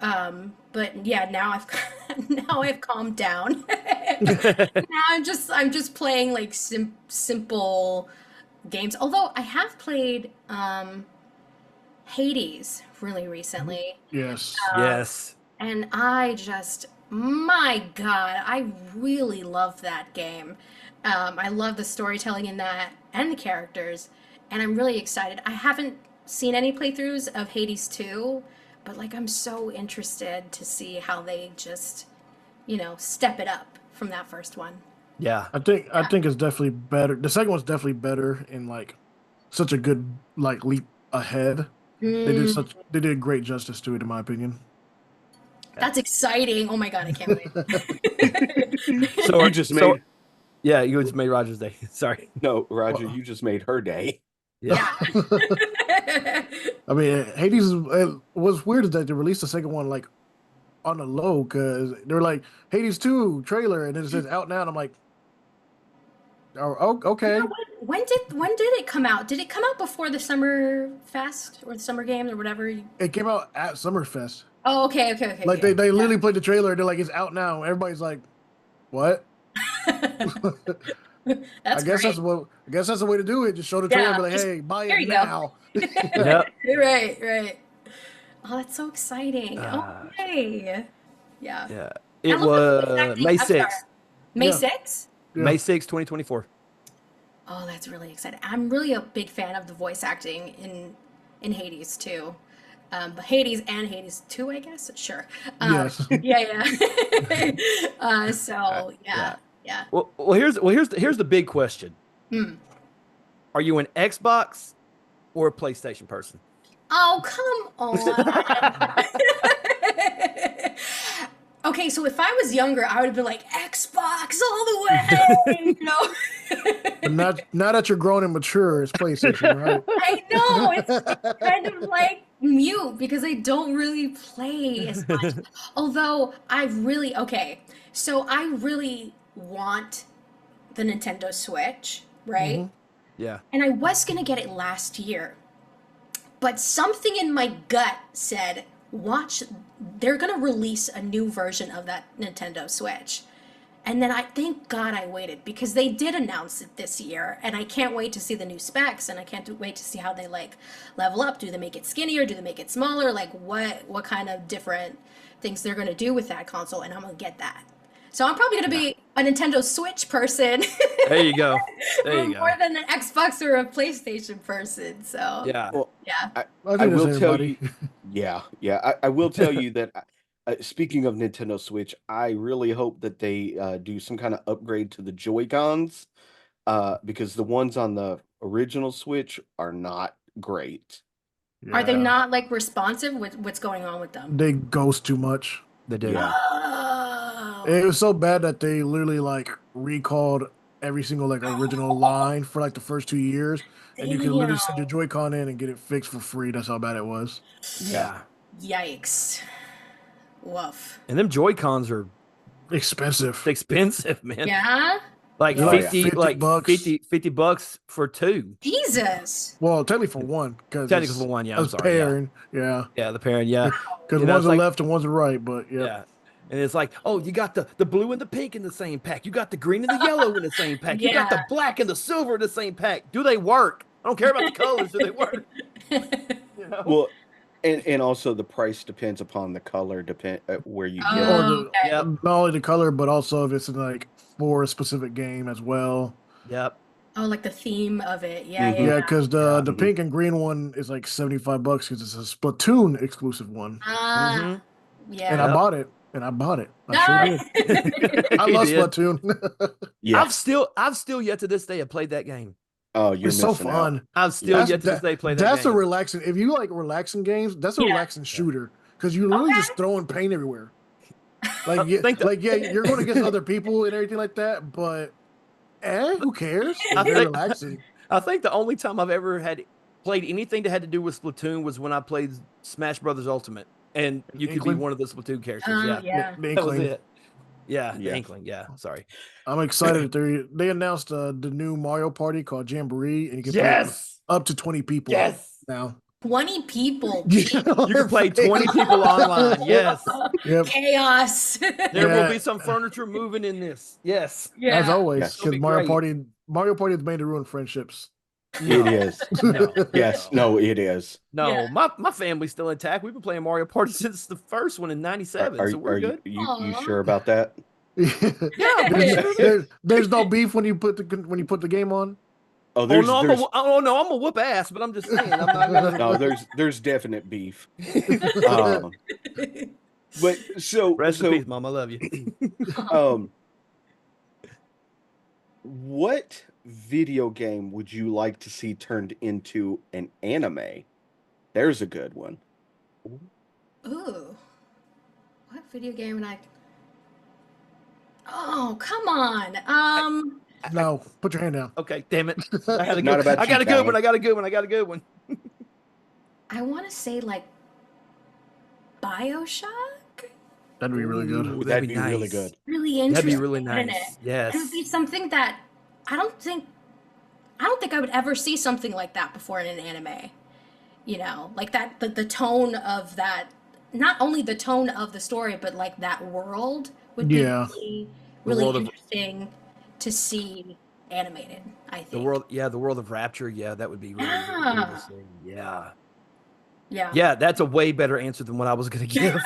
A: But yeah, now I've now I've calmed down. Now I'm just playing like simple games. Although I have played Hades really recently.
D: Yes.
A: Um,
C: Yes.
A: and my God, I really love that game. I love the storytelling in that and the characters, and I'm really excited. I haven't seen any playthroughs of Hades 2, but like I'm so interested to see how they just, step it up from that first one.
C: Yeah.
D: I think it's definitely better. The second one's definitely better in like such a good like leap ahead.
A: Mm,
D: They did great justice to it in my opinion.
A: that's exciting. Oh my God, I can't wait.
C: So
B: You just made
C: yeah, you just made Roger's day. Sorry.
B: no, Roger,
D: Well,
B: you just made her day.
C: Yeah.
D: I mean, it was weird that they released the second one like on the low because they were like Hades 2 trailer and it says out now and I'm like, oh, okay.
A: Yeah, when did it come out? Did it come out before the summer fest or the summer games or whatever?
D: It came out at Summerfest.
A: Oh, okay.
D: Like
A: Okay.
D: they literally played the trailer and they're like it's out now. Everybody's like, what?
A: That's great.
D: I guess that's the way to do it. Just show the trailer and
A: Yeah,
D: be like,
A: just
D: hey, buy
A: there
D: it
A: you go.
D: now.
C: Yep.
A: Right. Oh, that's so exciting.
C: Uh,
A: Okay. Yeah.
C: Yeah.
A: I
C: It
A: love the voice
C: was
A: acting.
C: May
A: I'm sorry.
C: 6th.
A: May
D: Yeah.
A: 6th?
D: Yeah.
C: May 6th, 2024.
A: Oh, that's really exciting. I'm really a big fan of the voice acting in Hades too. But Hades and Hades 2, I guess. Sure.
D: Yes.
A: Yeah. So
C: Yeah.
A: yeah.
C: Well, here's the big question.
A: Hmm.
C: Are you an Xbox or a PlayStation person?
A: Oh, come on. Okay, so if I was younger, I would have been like Xbox all the way,
D: But now that you're grown and mature, it's PlayStation, right?
A: I know it's kind of like mute because I don't really play as much. Although so I really want the Nintendo Switch, right?
D: hmm
C: Yeah.
A: And I was gonna get it last year, but something in my gut said, watch, they're gonna release a new version of that Nintendo Switch. And then thank God I waited because they did announce it this year, and I can't wait to see the new specs, and I can't wait to see how they like level up. Do they make it skinnier? Do they make it smaller? Like what kind of different things they're gonna do with that console, and I'm gonna get that. So I'm probably gonna be a Nintendo Switch person
C: There you go. There you go.
A: more than an Xbox or a PlayStation person. So
C: Yeah.
B: Well,
A: yeah.
D: I
B: I
D: think that's
B: will tell
D: everybody.
B: you, yeah. I will tell you that. Speaking of Nintendo Switch, I really hope that they do some kind of upgrade to the Joy Cons, because the ones on the original Switch are not great.
A: Are they
D: Yeah.
A: not like responsive with what's going on with them?
D: They ghost too much.
C: They do.
B: Yeah.
A: Oh.
D: It was so bad that they literally like recalled every single like original line for like the first 2 years, and you can literally send your
A: Damn.
D: Joy-Con in and get it fixed for free. That's how bad it was.
C: Yeah.
A: Yikes. Woof.
C: And them Joy-Cons are
D: Expensive.
C: expensive, man.
A: Yeah?
C: Like
D: They're
B: Oh, yeah.
C: 50,
D: 50
C: like
D: bucks.
C: 50 bucks for two.
A: Jesus.
D: Well, technically for one, because
C: Technically for one, yeah, I'm
D: it's
C: sorry, yeah.
D: pairing, yeah.
C: Yeah, the parent, yeah.
D: Because
C: You know,
D: one's
C: it's
D: the
C: like,
D: left and one's the right, but yeah.
C: yeah. And it's like, oh, you got the blue and the pink in the same pack. You got the green and the yellow in the same pack. You got the
A: Yeah.
C: black and the silver in the same pack. Do they work? I don't care about the colors. Do they work? You know?
B: Well, and also the price depends upon the color, where you get
D: Or
B: it.
D: the
A: Okay.
C: Yep.
D: not only the color, but also if it's in like for a specific game as well.
C: Yep.
A: Oh, like the theme of it. Yeah,
B: Mhm.
D: Yeah, because
C: Yeah.
D: the
B: Mhm.
D: pink and green one is like $75 because it's a Splatoon exclusive one.
A: Ah, yeah.
D: And I
C: Yep.
D: bought it. And I bought it. I
A: Ah.
D: sure did. I
C: You
D: love
C: did.
D: Splatoon.
B: Yeah.
C: I've still yet to this day have played that game.
B: Oh, you're
D: It's so
B: missing out.
C: I've
D: fun.
C: still
D: That's
C: yet to this day played that
D: that's a
C: game.
D: relaxing. If you like relaxing games, that's a
A: Yeah.
D: relaxing shooter because you're literally
A: Okay.
D: just throwing paint everywhere.
C: I
D: Like yeah,
C: think that-
D: you're going against other people and everything like that, but who cares?
C: I
D: It's very
C: think-
D: relaxing.
C: I think the only time I've ever had played anything that had to do with Splatoon was when I played Smash Brothers Ultimate, and you could be
D: Inkling?
C: one of the Splatoon characters.
A: Oh,
C: Yeah,
A: yeah.
D: The
C: that was
D: Inkling.
C: it. Yeah,
B: Yeah.
C: the Inkling. Yeah, sorry.
D: I'm excited. They announced the new Mario Party called Jamboree, and you can play
C: Yes,
D: up to 20 people
C: yes.
D: now.
A: 20 people.
D: Yeah,
A: Jeez.
C: You can play 20 people online. Yes.
D: Yep.
A: Chaos.
C: There will
D: Yeah.
C: be some furniture moving in this. Yes.
D: As
A: Yeah.
D: always,
B: Yes.
C: It'll
D: because
C: be
D: Mario Party is made to ruin friendships.
B: It is.
C: No.
B: Yes. No, it is.
C: No,
A: Yeah.
C: my family's still intact. We've been playing Mario Party since the first one in '97,
B: Are
C: so we're good.
B: you
A: Aw.
B: sure about that?
C: Yeah,
D: there's no beef when you put the game on.
B: Oh,
C: oh
B: there's
C: no,
B: there's
C: I'm gonna whoop ass, but I'm just saying, I'm not gonna.
B: no, there's definite beef. Um, but
C: Rest in peace, Mom. I love you.
B: um, what video game would you like to see turned into an anime? There's a good one.
A: Ooh. What video game would I? Oh, come on.
D: No, put your hand down.
C: Okay, damn it. I had a
B: Not
C: good.
B: about
C: I got
B: you,
C: a good one.
B: Tyler.
C: I got a good one. I got a good one.
A: I want to say like BioShock.
D: That'd be really good.
C: Ooh,
B: That'd be really
C: nice.
B: good.
A: Really
C: That'd
A: interesting.
C: be really
A: wouldn't
C: nice.
A: it?
C: Yes.
A: It would be something that I don't think I would ever see something like that before in an anime. You know, like that the tone of that, not only the tone of the story, but like that world would be
D: Yeah.
A: really,
C: The
A: really
C: world of-
A: interesting to see animated, I think.
C: The world, yeah, the world of Rapture, yeah, that would be really, really cool
A: Yeah.
C: to see. Yeah,
A: Yeah.
C: yeah, that's a way better answer than what I was gonna give.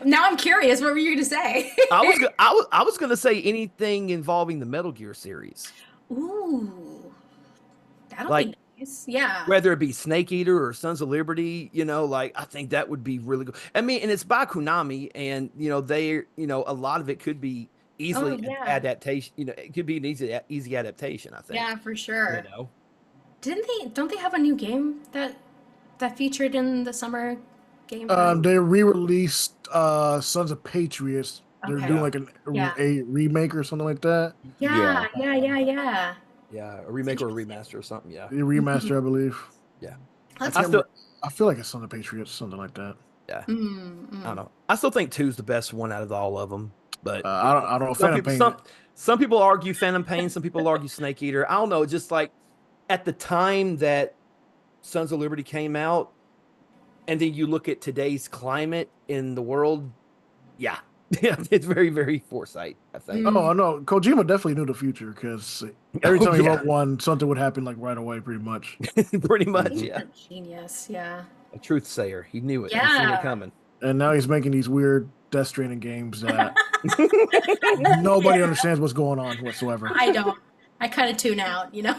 A: Now I'm curious. What were you gonna say?
C: I was gonna say anything involving the Metal Gear series,
A: Ooh, that'll
C: Like-
A: be nice. Yeah.
C: whether it be Snake Eater or Sons of Liberty. You know, like I think that would be really good. I mean, and it's by Konami, and a lot of it could be easily
A: yeah.
C: adaptation. You know, it could be an easy adaptation. I think.
A: Yeah, for sure.
C: You know.
A: Don't they have a new game that featured in the summer game? Time?
D: They re-released Sons of Patriots. They're
A: Okay.
D: doing like
A: Yeah.
D: a remake or something like that.
A: Yeah.
C: Yeah, a remake or a remaster or something. Yeah.
D: A remaster, I believe.
A: That's
C: I still,
D: I feel like it's Sons of Patriots, something like that.
C: I don't know. I still think 2's the best one out of all of them. But
D: I don't know.
C: some people argue Phantom Pain. Some people argue Snake Eater. I don't know. Just like at the time that Sons of Liberty came out, and then you look at today's climate in the world, yeah, it's very, very foresight, I think.
D: Oh no, Kojima definitely knew the future because every time he
C: yeah.
D: wrote one, something would happen like right away, pretty much.
C: Pretty much,
A: He's
C: yeah.
A: a genius. Yeah.
C: A truth sayer. He knew it. He seen
A: Yeah.
C: it coming.
D: And now he's making these weird Death Stranding games that nobody understands what's going on whatsoever.
A: I don't. I kind of tune out. You know.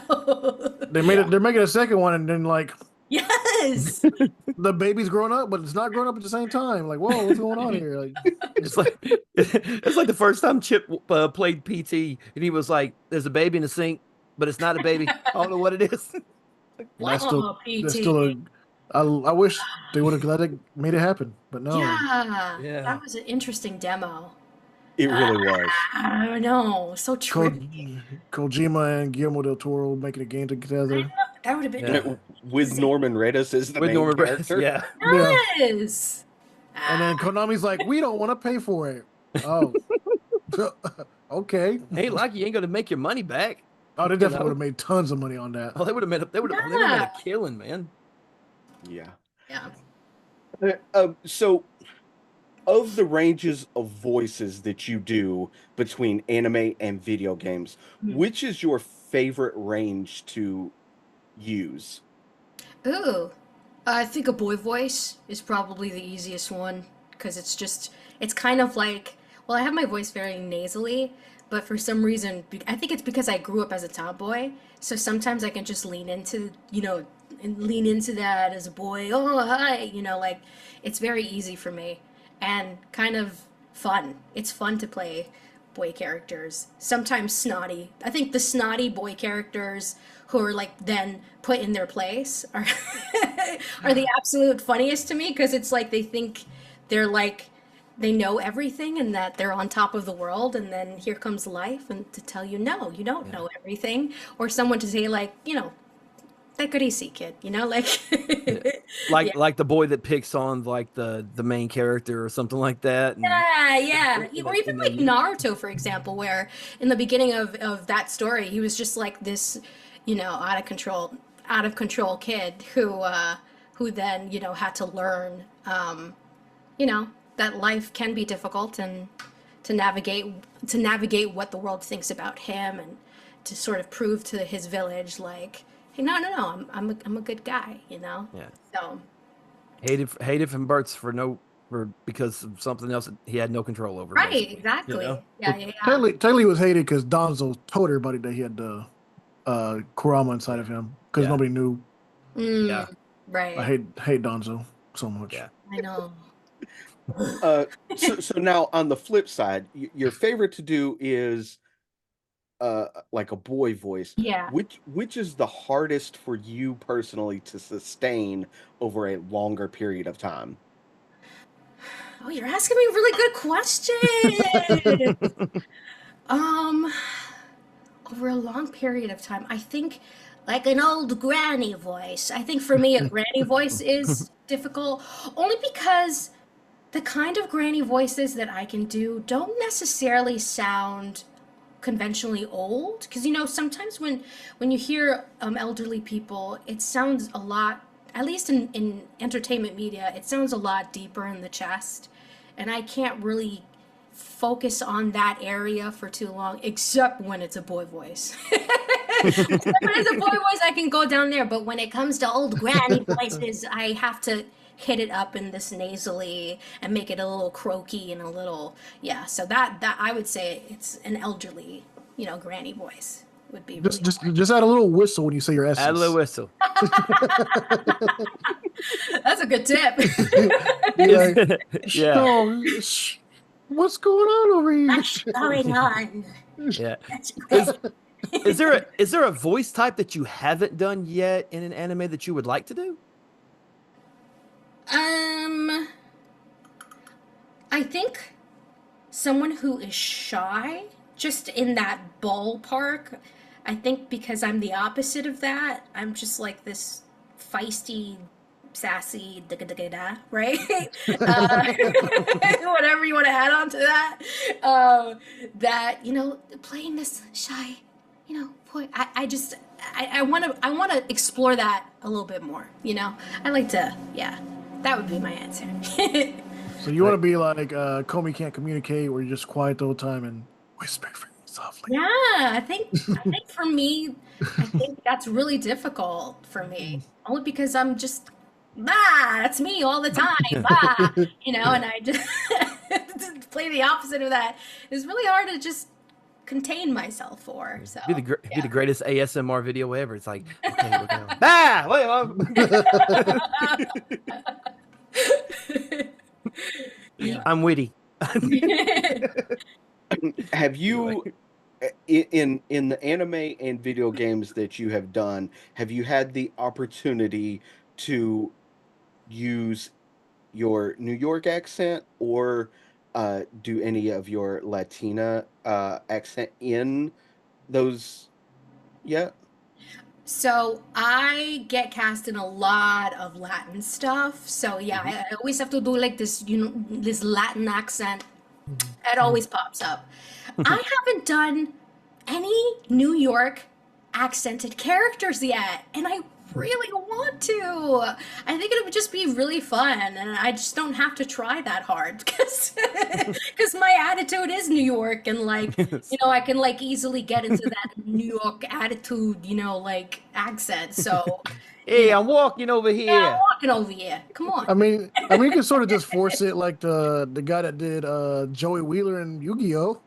D: They made it. They're making a second one, and then like
A: Yes.
D: the baby's growing up, but it's not growing up at the same time. Like, whoa, what's going on here? Like,
C: It's like the first time Chip played PT, and he was like, "There's a baby in the sink, but it's not a baby. I don't know what it is."
D: that's still,
A: PT.
D: that's still a. I wish they would have made it happen, but no.
C: Yeah.
A: That was an interesting demo.
B: It really was.
A: I know. So true.
D: Kojima and Guillermo del Toro making a game together.
A: That would have been
C: Yeah.
B: With Norman Reedus as the
C: With
B: main
C: Norman
B: character.
C: Reedus, yeah.
A: Yes.
D: And then Konami's like, we don't want to pay for it. Oh, okay.
C: Ain't like you ain't gonna make your money back.
D: Oh, they definitely would have made tons of money on that.
C: Oh, they would have made a killing, man.
B: Yeah.
A: Yeah.
B: So, of the ranges of voices that you do between anime and video games, which is your favorite range to use?
A: Ooh. I think a boy voice is probably the easiest one because it's kind of like, well, I have my voice very nasally, but for some reason, I think it's because I grew up as a tomboy. So sometimes I can just lean into that as a boy. Oh, hi. Like it's very easy for me and kind of fun. It's fun to play boy characters. Sometimes snotty. I think the snotty boy characters who are like then put in their place are are the absolute funniest to me because it's like they think they're like they know everything and that they're on top of the world, and then here comes life and to tell you no, you don't know everything, or someone to say like, take it easy, kid, like
C: Like the boy that picks on like the main character or something like that. And,
A: yeah. Or even like Naruto, for example, where in the beginning of that story, he was just like this, out of control kid who who then, had to learn, that life can be difficult and to navigate what the world thinks about him and to sort of prove to his village like, hey, no, I'm a good guy,
C: Yeah.
A: So
C: Hated from birth because of something else that he had no control over.
A: right,
C: basically,
A: exactly.
C: you know?
A: Yeah.
D: Taylor was hated because Donzo told everybody that he had the Kurama inside of him because
C: Yeah.
D: nobody knew.
C: Yeah.
A: Right.
D: I hate Donzo so much.
C: Yeah.
A: I know.
B: So now on the flip side, your favorite to do is like a boy voice.
A: Yeah.
B: Which is the hardest for you personally to sustain over a longer period of time?
A: Oh, you're asking me really good questions. Over a long period of time, I think like an old granny voice. I think for me, a granny voice is difficult only because the kind of granny voices that I can do don't necessarily sound conventionally old. Because, sometimes when you hear elderly people, it sounds a lot, at least in entertainment media, it sounds a lot deeper in the chest. And I can't really focus on that area for too long, except when it's a boy voice. Except when it's a boy voice, I can go down there. But when it comes to old granny voices, I have to hit it up in this nasally and make it a little croaky and a little, yeah. So that I would say it's an elderly, granny voice would be really
D: Just add a little whistle when you say your S's.
C: Add a little whistle.
A: That's a good tip.
C: Yeah.
D: "Oh, what's going on over here?"
A: What's going on?
C: Yeah.
A: That's great.
C: Is there a voice type that you haven't done yet in an anime that you would like to do?
A: I think someone who is shy, just in that ballpark. I think because I'm the opposite of that. I'm just like this feisty, sassy, da-da-da-da, right? Whatever you want to add on to that. That, playing this shy, boy, I want to explore that a little bit more, I like to, yeah, that would be my answer.
D: So you want to be like Comey Can't Communicate, where you're just quiet the whole time and whisper very softly.
A: Yeah, I think for me, I think that's really difficult for me. Only because I'm just, that's me all the time, and I just to play the opposite of that is really hard to just contain myself for. So
C: Be the greatest ASMR video ever. It's like, okay, we're going.
A: Yeah.
C: I'm witty.
B: Have you in the anime and video games that you have done, have you had the opportunity to use your New York accent or do any of your Latina accent in those yet?
A: So I get cast in a lot of Latin stuff. So yeah, I always have to do like this, this Latin accent. It always pops up. I haven't done any New York accented characters yet, and I really want to. I think it would just be really fun, and I just don't have to try that hard because my attitude is New York, and like I can like easily get into that New York attitude, like accent. So
C: Hey, I'm walking over
A: yeah,
C: here.
A: I'm walking over here. Come on.
D: I mean, you can sort of just force it like the guy that did Joey Wheeler in Yu-Gi-Oh.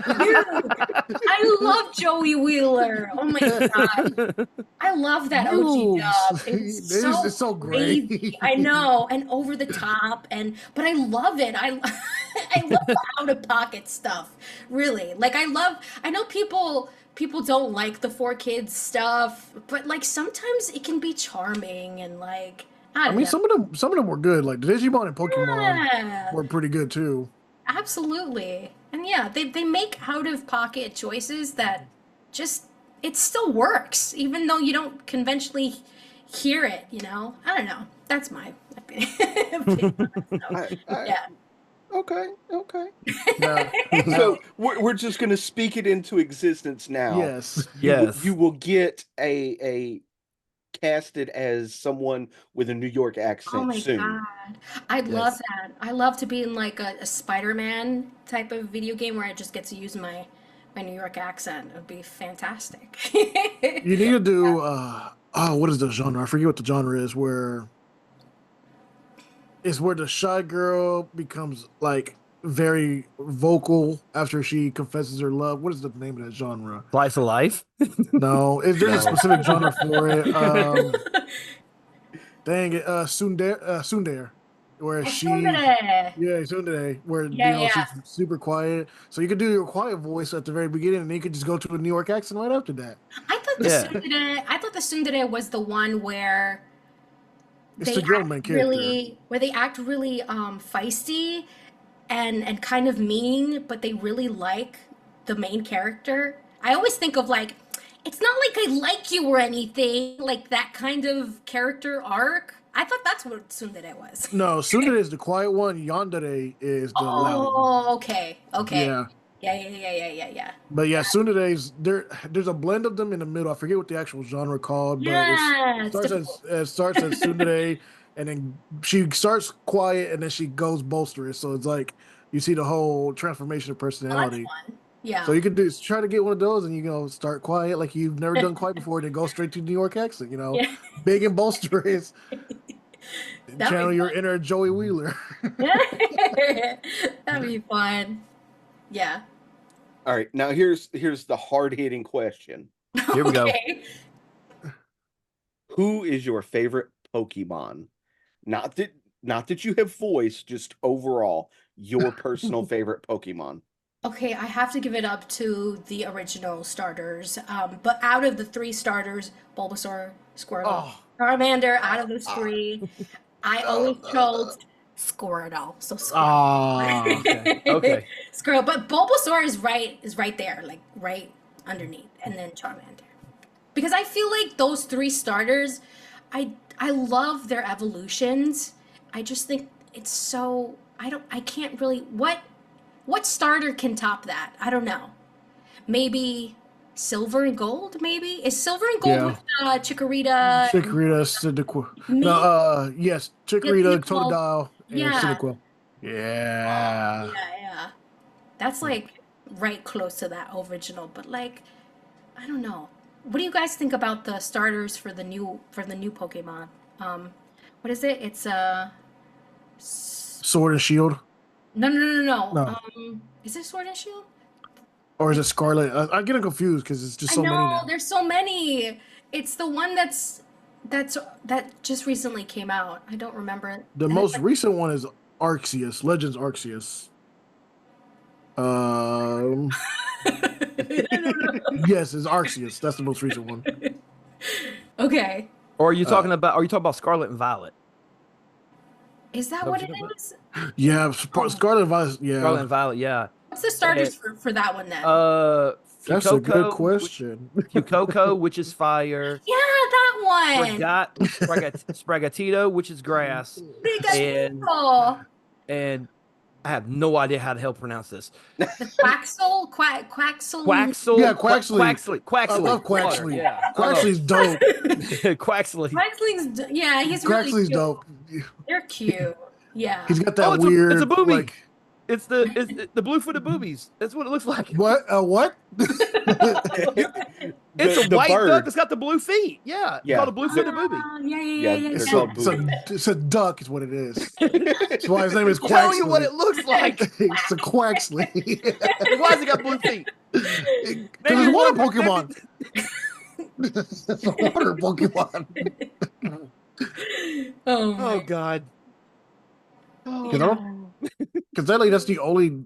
A: Dude, I love Joey Wheeler. Oh my god. I love that OG
D: Moves.
A: dub. It's so
D: great.
A: crazy. I know, and over the top, but I love it. I love the out of pocket stuff. Really. Like I know people don't like the 4Kids stuff, but like sometimes it can be charming and like I don't know.
D: some of them were good. Like Digimon and Pokemon
A: Yeah.
D: were pretty good too.
A: Absolutely. And yeah, they make out of pocket choices that just it still works, even though you don't conventionally hear it, I don't know. That's my opinion. So, yeah.
B: Okay.
D: Now,
B: So we're just going to speak it into existence now.
D: yes.
C: Yes.
B: You will get a casted as someone with a New York
A: Oh
B: accent
A: my
B: soon.
A: God. I'd love
C: Yes.
A: that. I love to be in like a Spider-Man type of video game where I just get to use my New York accent. It would be fantastic.
D: You need to do oh, what is the genre? I forget what the genre is. Where it's where the shy girl becomes like very vocal after she confesses her love. What is the name of that genre?
C: Slice of life.
D: No, there's a
B: No.
D: specific genre for it. Dang it, Sundare, where
A: Oh,
D: she,
A: tsundere.
D: yeah, Sundare, where
A: Yeah, yeah.
D: she's super quiet. So you could do your quiet voice at the very beginning, and then you could just go to a New York accent right after that.
C: Yeah.
A: I thought the tsundere was the one where
D: It's the girl main character.
A: where they act really feisty and kind of mean, but they really like the main character. I always think of like, it's not like I like you or anything, like that kind of character arc. I thought that's what tsundere was.
D: No, Sundare is the quiet one. Yandere is the loud one.
A: Oh, okay, okay.
D: Yeah.
A: Yeah.
D: But yeah, Tsundere's there's a blend of them in the middle. I forget what the actual genre called, but
A: Yeah,
D: it
A: it's
D: starts
A: difficult.
D: as Tsundere, and then she starts quiet and then she goes bolsterous. So it's like you see the whole transformation of
A: Oh, that's
D: personality.
A: fun. Yeah.
D: So you could try to get one of those, and start quiet like you've never done quiet before, then go straight to New York accent.
A: Yeah.
D: Big and bolsterous.
A: That'd
D: Channel
A: be
D: your
A: fun.
D: inner Joey Wheeler.
A: That'd be fun. Yeah.
B: All right, now here's the hard-hitting question.
C: Here we go.
A: Okay.
B: Who is your favorite Pokemon? Not that you have voiced, just overall, your personal favorite Pokemon.
A: Okay, I have to give it up to the original starters. But out of the three starters, Bulbasaur, Squirtle,
D: Oh.
A: Charmander, out of those three, I always chose Squirtle. So Squirtle.
D: Ah,
C: Okay.
A: Squirtle. But Bulbasaur is right there, like right underneath, and then Charmander. Because I feel like those three starters, I love their evolutions. I just think it's so I can't really what starter can top that? I don't know. Maybe Silver and Gold, maybe? Is Silver and Gold
D: Yeah.
A: with Chikorita?
D: Chikorita, Cyndaquil.
A: Me?
D: No, yes, Chikorita,
A: Cyndaquil.
D: Totodile, and
A: Yeah.
D: Cyndaquil. Yeah.
A: Yeah. That's like right close to that original, but like I don't know. What do you guys think about the starters for the new Pokemon? What is it? It's
D: Sword and Shield,
A: no.
D: No.
A: Is it Sword and Shield?
D: or is it Scarlet? I get it confused because it's just
A: I
D: so
A: know,
D: many now.
A: there's so many. It's the one that just recently came out. I don't remember it.
D: The
A: And
D: most
A: it's
D: recent one is Arceus, Legends Arceus. Yes, it's Arceus. That's the most recent one.
A: okay.
C: Or are you talking about Scarlet and Violet?
A: Is that
C: That
A: what
C: was
A: it
C: it?
A: is?
D: Yeah, Scarlet and Violet.
C: Scarlet
D: Yeah,
C: and Violet, yeah.
A: What's the starters for that one then?
D: that's a good
C: Fuecoco,
D: question.
C: Fuecoco, which is fire.
A: Yeah, that one.
C: Spragatito, which is grass.
A: Brigadito.
C: And I have no idea how the hell to pronounce this.
A: The Quaxel, Quaxel.
C: Quaxel.
D: Yeah, Quaxley.
C: Quaxley.
D: I love
C: Water,
D: Quaxley.
C: yeah.
D: Quaxley's dope.
C: Quaxley.
A: Quaxling's, yeah, he's really
D: Quaxley's
A: cute.
D: dope.
A: They're cute. Yeah.
D: He's got that
C: it's
D: weird.
C: a booby.
D: Like,
C: It's the blue-footed boobies. That's what it looks like.
D: what? What?
C: It's a
B: The
C: white
B: bird.
C: duck that's got the blue feet. Yeah. It's
B: Yeah.
C: called a blue-footed booby.
A: Yeah.
B: they're
D: It's
B: called
D: it's a duck, is what it is. That's why his name is
C: Tell
D: Quaxley.
C: you what it looks like.
D: It's a Quaxley.
C: Why has it got blue feet?
D: Because it's water Pokemon. It's a water Pokemon.
A: Oh,
C: Oh God.
D: You know? Because that's the only.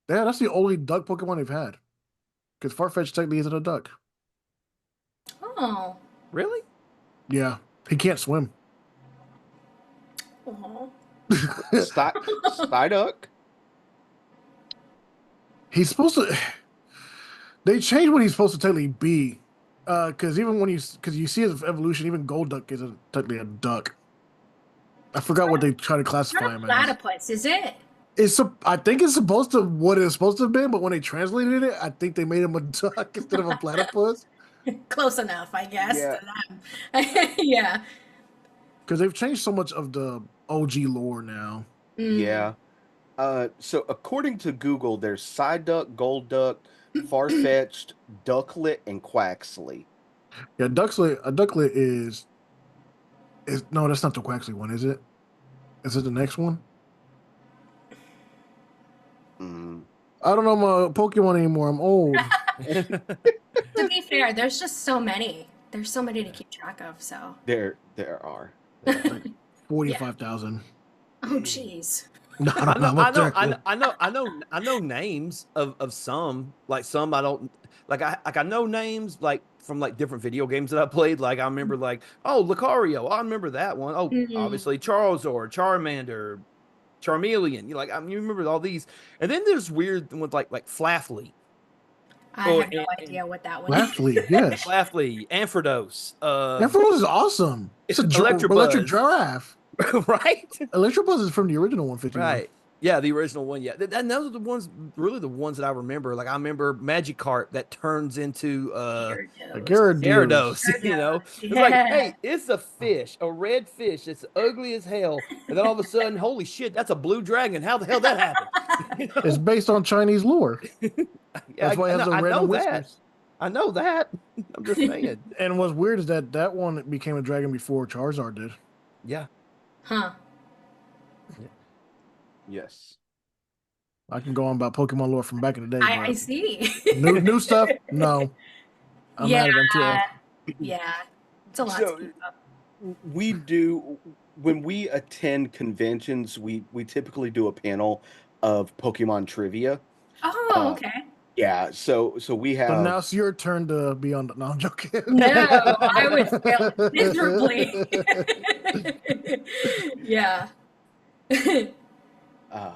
D: Yeah, that's the only duck Pokemon they've had. Because Farfetch'd technically isn't a duck.
A: Oh.
C: Really?
D: Yeah, he can't swim.
A: Oh.
B: Psyduck.
D: He's supposed to. They changed what he's supposed to technically be. Because even when you see his evolution, even Golduck isn't technically a duck. I forgot what they try to classify
A: Not a
D: him as.
A: platypus, is it?
D: I think it's supposed to what it's supposed to have been, but when they translated it, I think they made him a duck instead of a platypus.
A: Close enough, I guess,
B: Yeah.
A: to them. Yeah.
D: Because they've changed so much of the OG lore now.
A: Mm.
B: Yeah. So according to Google, there's Psyduck, Golduck, Farfetch'd, Ducklet, and Quaxley.
D: Yeah, Ducklet is no, that's not the Quaxley one, is it? Is it the next one?
B: Mm.
D: I don't know my Pokemon anymore. I'm old.
A: To be fair, there's just so many. There's so many to keep track of, so.
B: There are.
D: Like
A: Yeah.
D: 45,000.
A: Oh, geez.
D: No, I
C: I
D: don't
C: know,
D: know
C: I
D: what
C: know,
D: they're.
C: I know names of some. Like some I don't like. I know names like from like different video games that I played. Like I remember like Lucario. I remember that one. Oh,
A: Mm.
C: obviously Charizard, Charmander, Charmeleon. You like you remember all these. And then there's weird ones like Flafly.
A: I
C: Oh,
A: have no idea what that one is.
D: Lastly, yes.
C: Flafly, Ampharos,
D: Ampharos is awesome. It's a electric
C: Electabuzz,
D: giraffe.
C: right?
D: Electrobuzz is from the original 151.
C: Right. Yeah, the original one. Yeah, and those are the ones, really the ones that I remember. Like I remember Magikarp that turns into
D: A
A: Gyarados.
D: Gyarados.
C: Gyarados. You know,
A: Gyarados,
C: it's like,
A: yeah.
C: hey, it's a fish, a red fish. It's ugly as hell, and then all of a sudden, holy shit, that's a blue dragon. How the hell that happened? You
D: It's
C: know?
D: based on Chinese lore.
C: Yeah,
D: That's why it has the
C: I
D: red
C: know
D: on
C: that.
D: whiskers.
C: I know that. I'm just saying.
D: And what's weird is that one became a dragon before Charizard did.
C: Yeah.
A: Huh.
B: Yes.
D: I can go on about Pokemon lore from back in the day,
A: I
D: but
A: see.
D: new stuff, no. I'm
A: Yeah,
D: at it. I'm too old.
A: yeah. It's a lot to
B: So
A: keep up.
B: we do when we attend conventions, we typically do a panel of Pokemon trivia.
A: Oh,
B: Uh,
A: okay.
B: yeah, so we
D: So now
B: have
D: it's your turn to be on the. No, I'm joking.
A: No, I would fail miserably. Yeah.
B: uh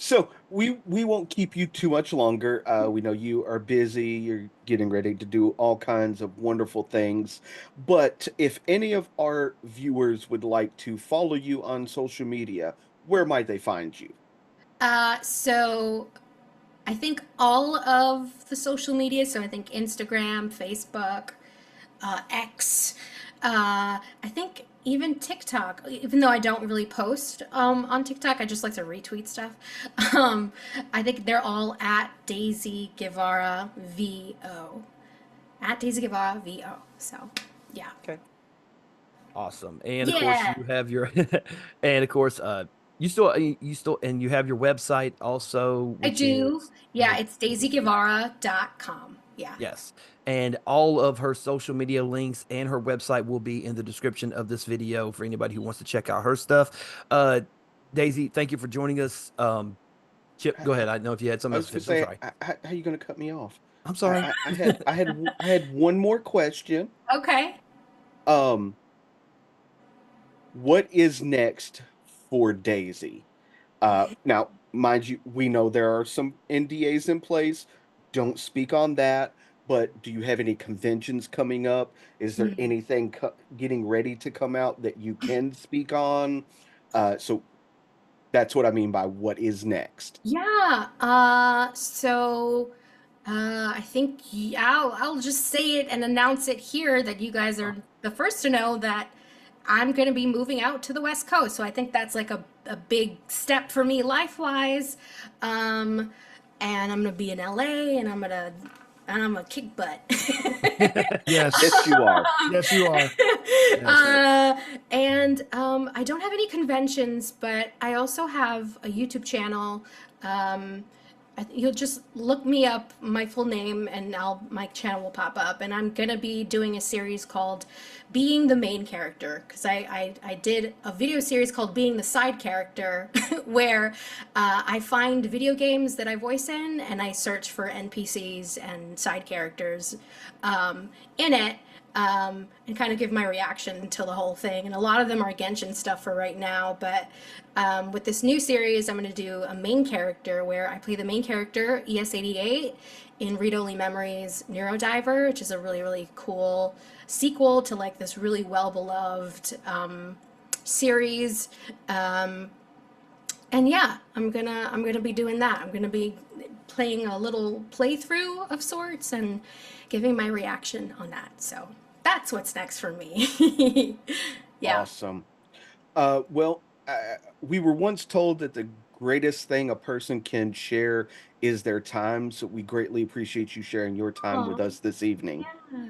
B: so we won't keep you too much longer. We know you are busy, you're getting ready to do all kinds of wonderful things. But if any of our viewers would like to follow you on social media, where might they find you?
A: So I think all of the social media, so I think Instagram, Facebook, X, I think even TikTok, even though I don't really post on TikTok, I just like to retweet stuff. Um, I think they're all at Daisy Guevara VO. At Daisy Guevara VO. So, yeah.
C: Okay. Awesome. And of course
A: Yeah,
C: you have your and of course you still and you have your website also,
A: I
C: which
A: do.
C: is
A: Yeah, it's daisyguevara.com. Yeah.
C: yes. And all of her social media links and her website will be in the description of this video for anybody who wants to check out her stuff. Daisy, thank you for joining us. Chip, go ahead. I know if you had
B: I
C: something else
B: was
C: to
B: gonna
C: finish. I'm
B: say,
C: sorry.
B: how you gonna cut me off?
C: I'm sorry.
B: I had one more question.
A: Okay.
B: Um, what is next for Daisy? Now, mind you, we know there are some NDAs in place. Don't speak on that. But do you have any conventions coming up? Is there
A: Hmm.
B: anything getting ready to come out that you can speak on? So that's what I mean by what is next.
A: Yeah. I think I'll just say it and announce it here that you guys are the first to know that I'm going to be moving out to the West Coast. So I think that's like a big step for me life-wise. And I'm going to be in LA and I'm gonna kick butt.
D: Yes.
B: Yes, you are.
D: Yes, you are. Yes.
A: I don't have any conventions, but I also have a YouTube channel. You'll just look me up, my full name, and my channel will pop up. And I'm gonna be doing a series called Being the Main Character, because I did a video series called Being the Side Character, where I find video games that I voice in, and I search for NPCs and side characters in it. And kind of give my reaction to the whole thing. And a lot of them are Genshin stuff for right now, but with this new series, I'm going to do a main character where I play the main character, ES88, in Read Only Memories Neurodiver, which is a really, really cool sequel to like this really well-beloved series. yeah, I'm gonna be doing that. I'm gonna be playing a little playthrough of sorts and giving my reaction on that. So that's what's next for me. Yeah.
B: Awesome. Well, we were once told that the greatest thing a person can share is their time. So we greatly appreciate you sharing your time with
A: Aw,
B: us this evening.
A: yeah.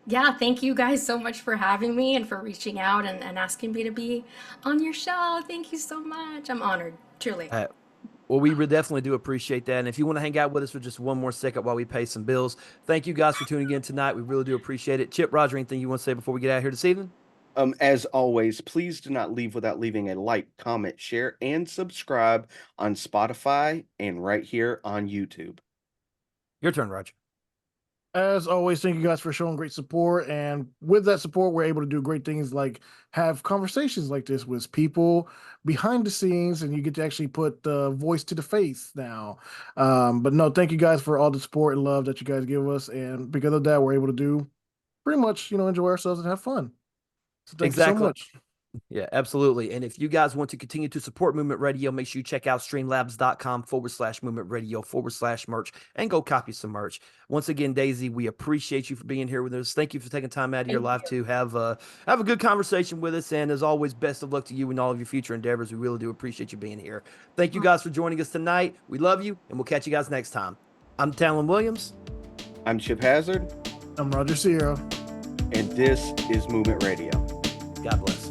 A: Yeah, thank you guys so much for having me and for reaching out and asking me to be on your show. Thank you so much. I'm honored, truly.
C: Uh, Well, we definitely do appreciate that. And if you want to hang out with us for just one more second while we pay some bills, thank you guys for tuning in tonight. We really do appreciate it. Chip, Roger, anything you want to say before we get out of here this evening?
B: As always, please do not leave without leaving a like, comment, share, and subscribe on Spotify and right here on YouTube.
C: Your turn, Roger.
D: As always, thank you guys for showing great support. And with that support, we're able to do great things like have conversations like this with people behind the scenes, and you get to actually put the voice to the face now. But no, thank you guys for all the support and love that you guys give us. And because of that, we're able to do pretty much, enjoy ourselves and have fun. So thank you so
C: Exactly.
D: much.
C: Yeah, absolutely. And if you guys want to continue to support Movement Radio, make sure you check out streamlabs.com/Movement Radio/merch and go copy some merch. Once again, Daisy, we appreciate you for being here with us. Thank you for taking time out of your
A: Thank
C: life
A: you.
C: to have a good conversation with us. And as always, best of luck to you in all of your future endeavors. We really do appreciate you being here. Thank you guys for joining us tonight. We love you, and we'll catch you guys next time. I'm Talon Williams.
B: I'm Chip Hazard,
D: I'm Roger Sierra.
B: and this is Movement Radio.
C: God bless.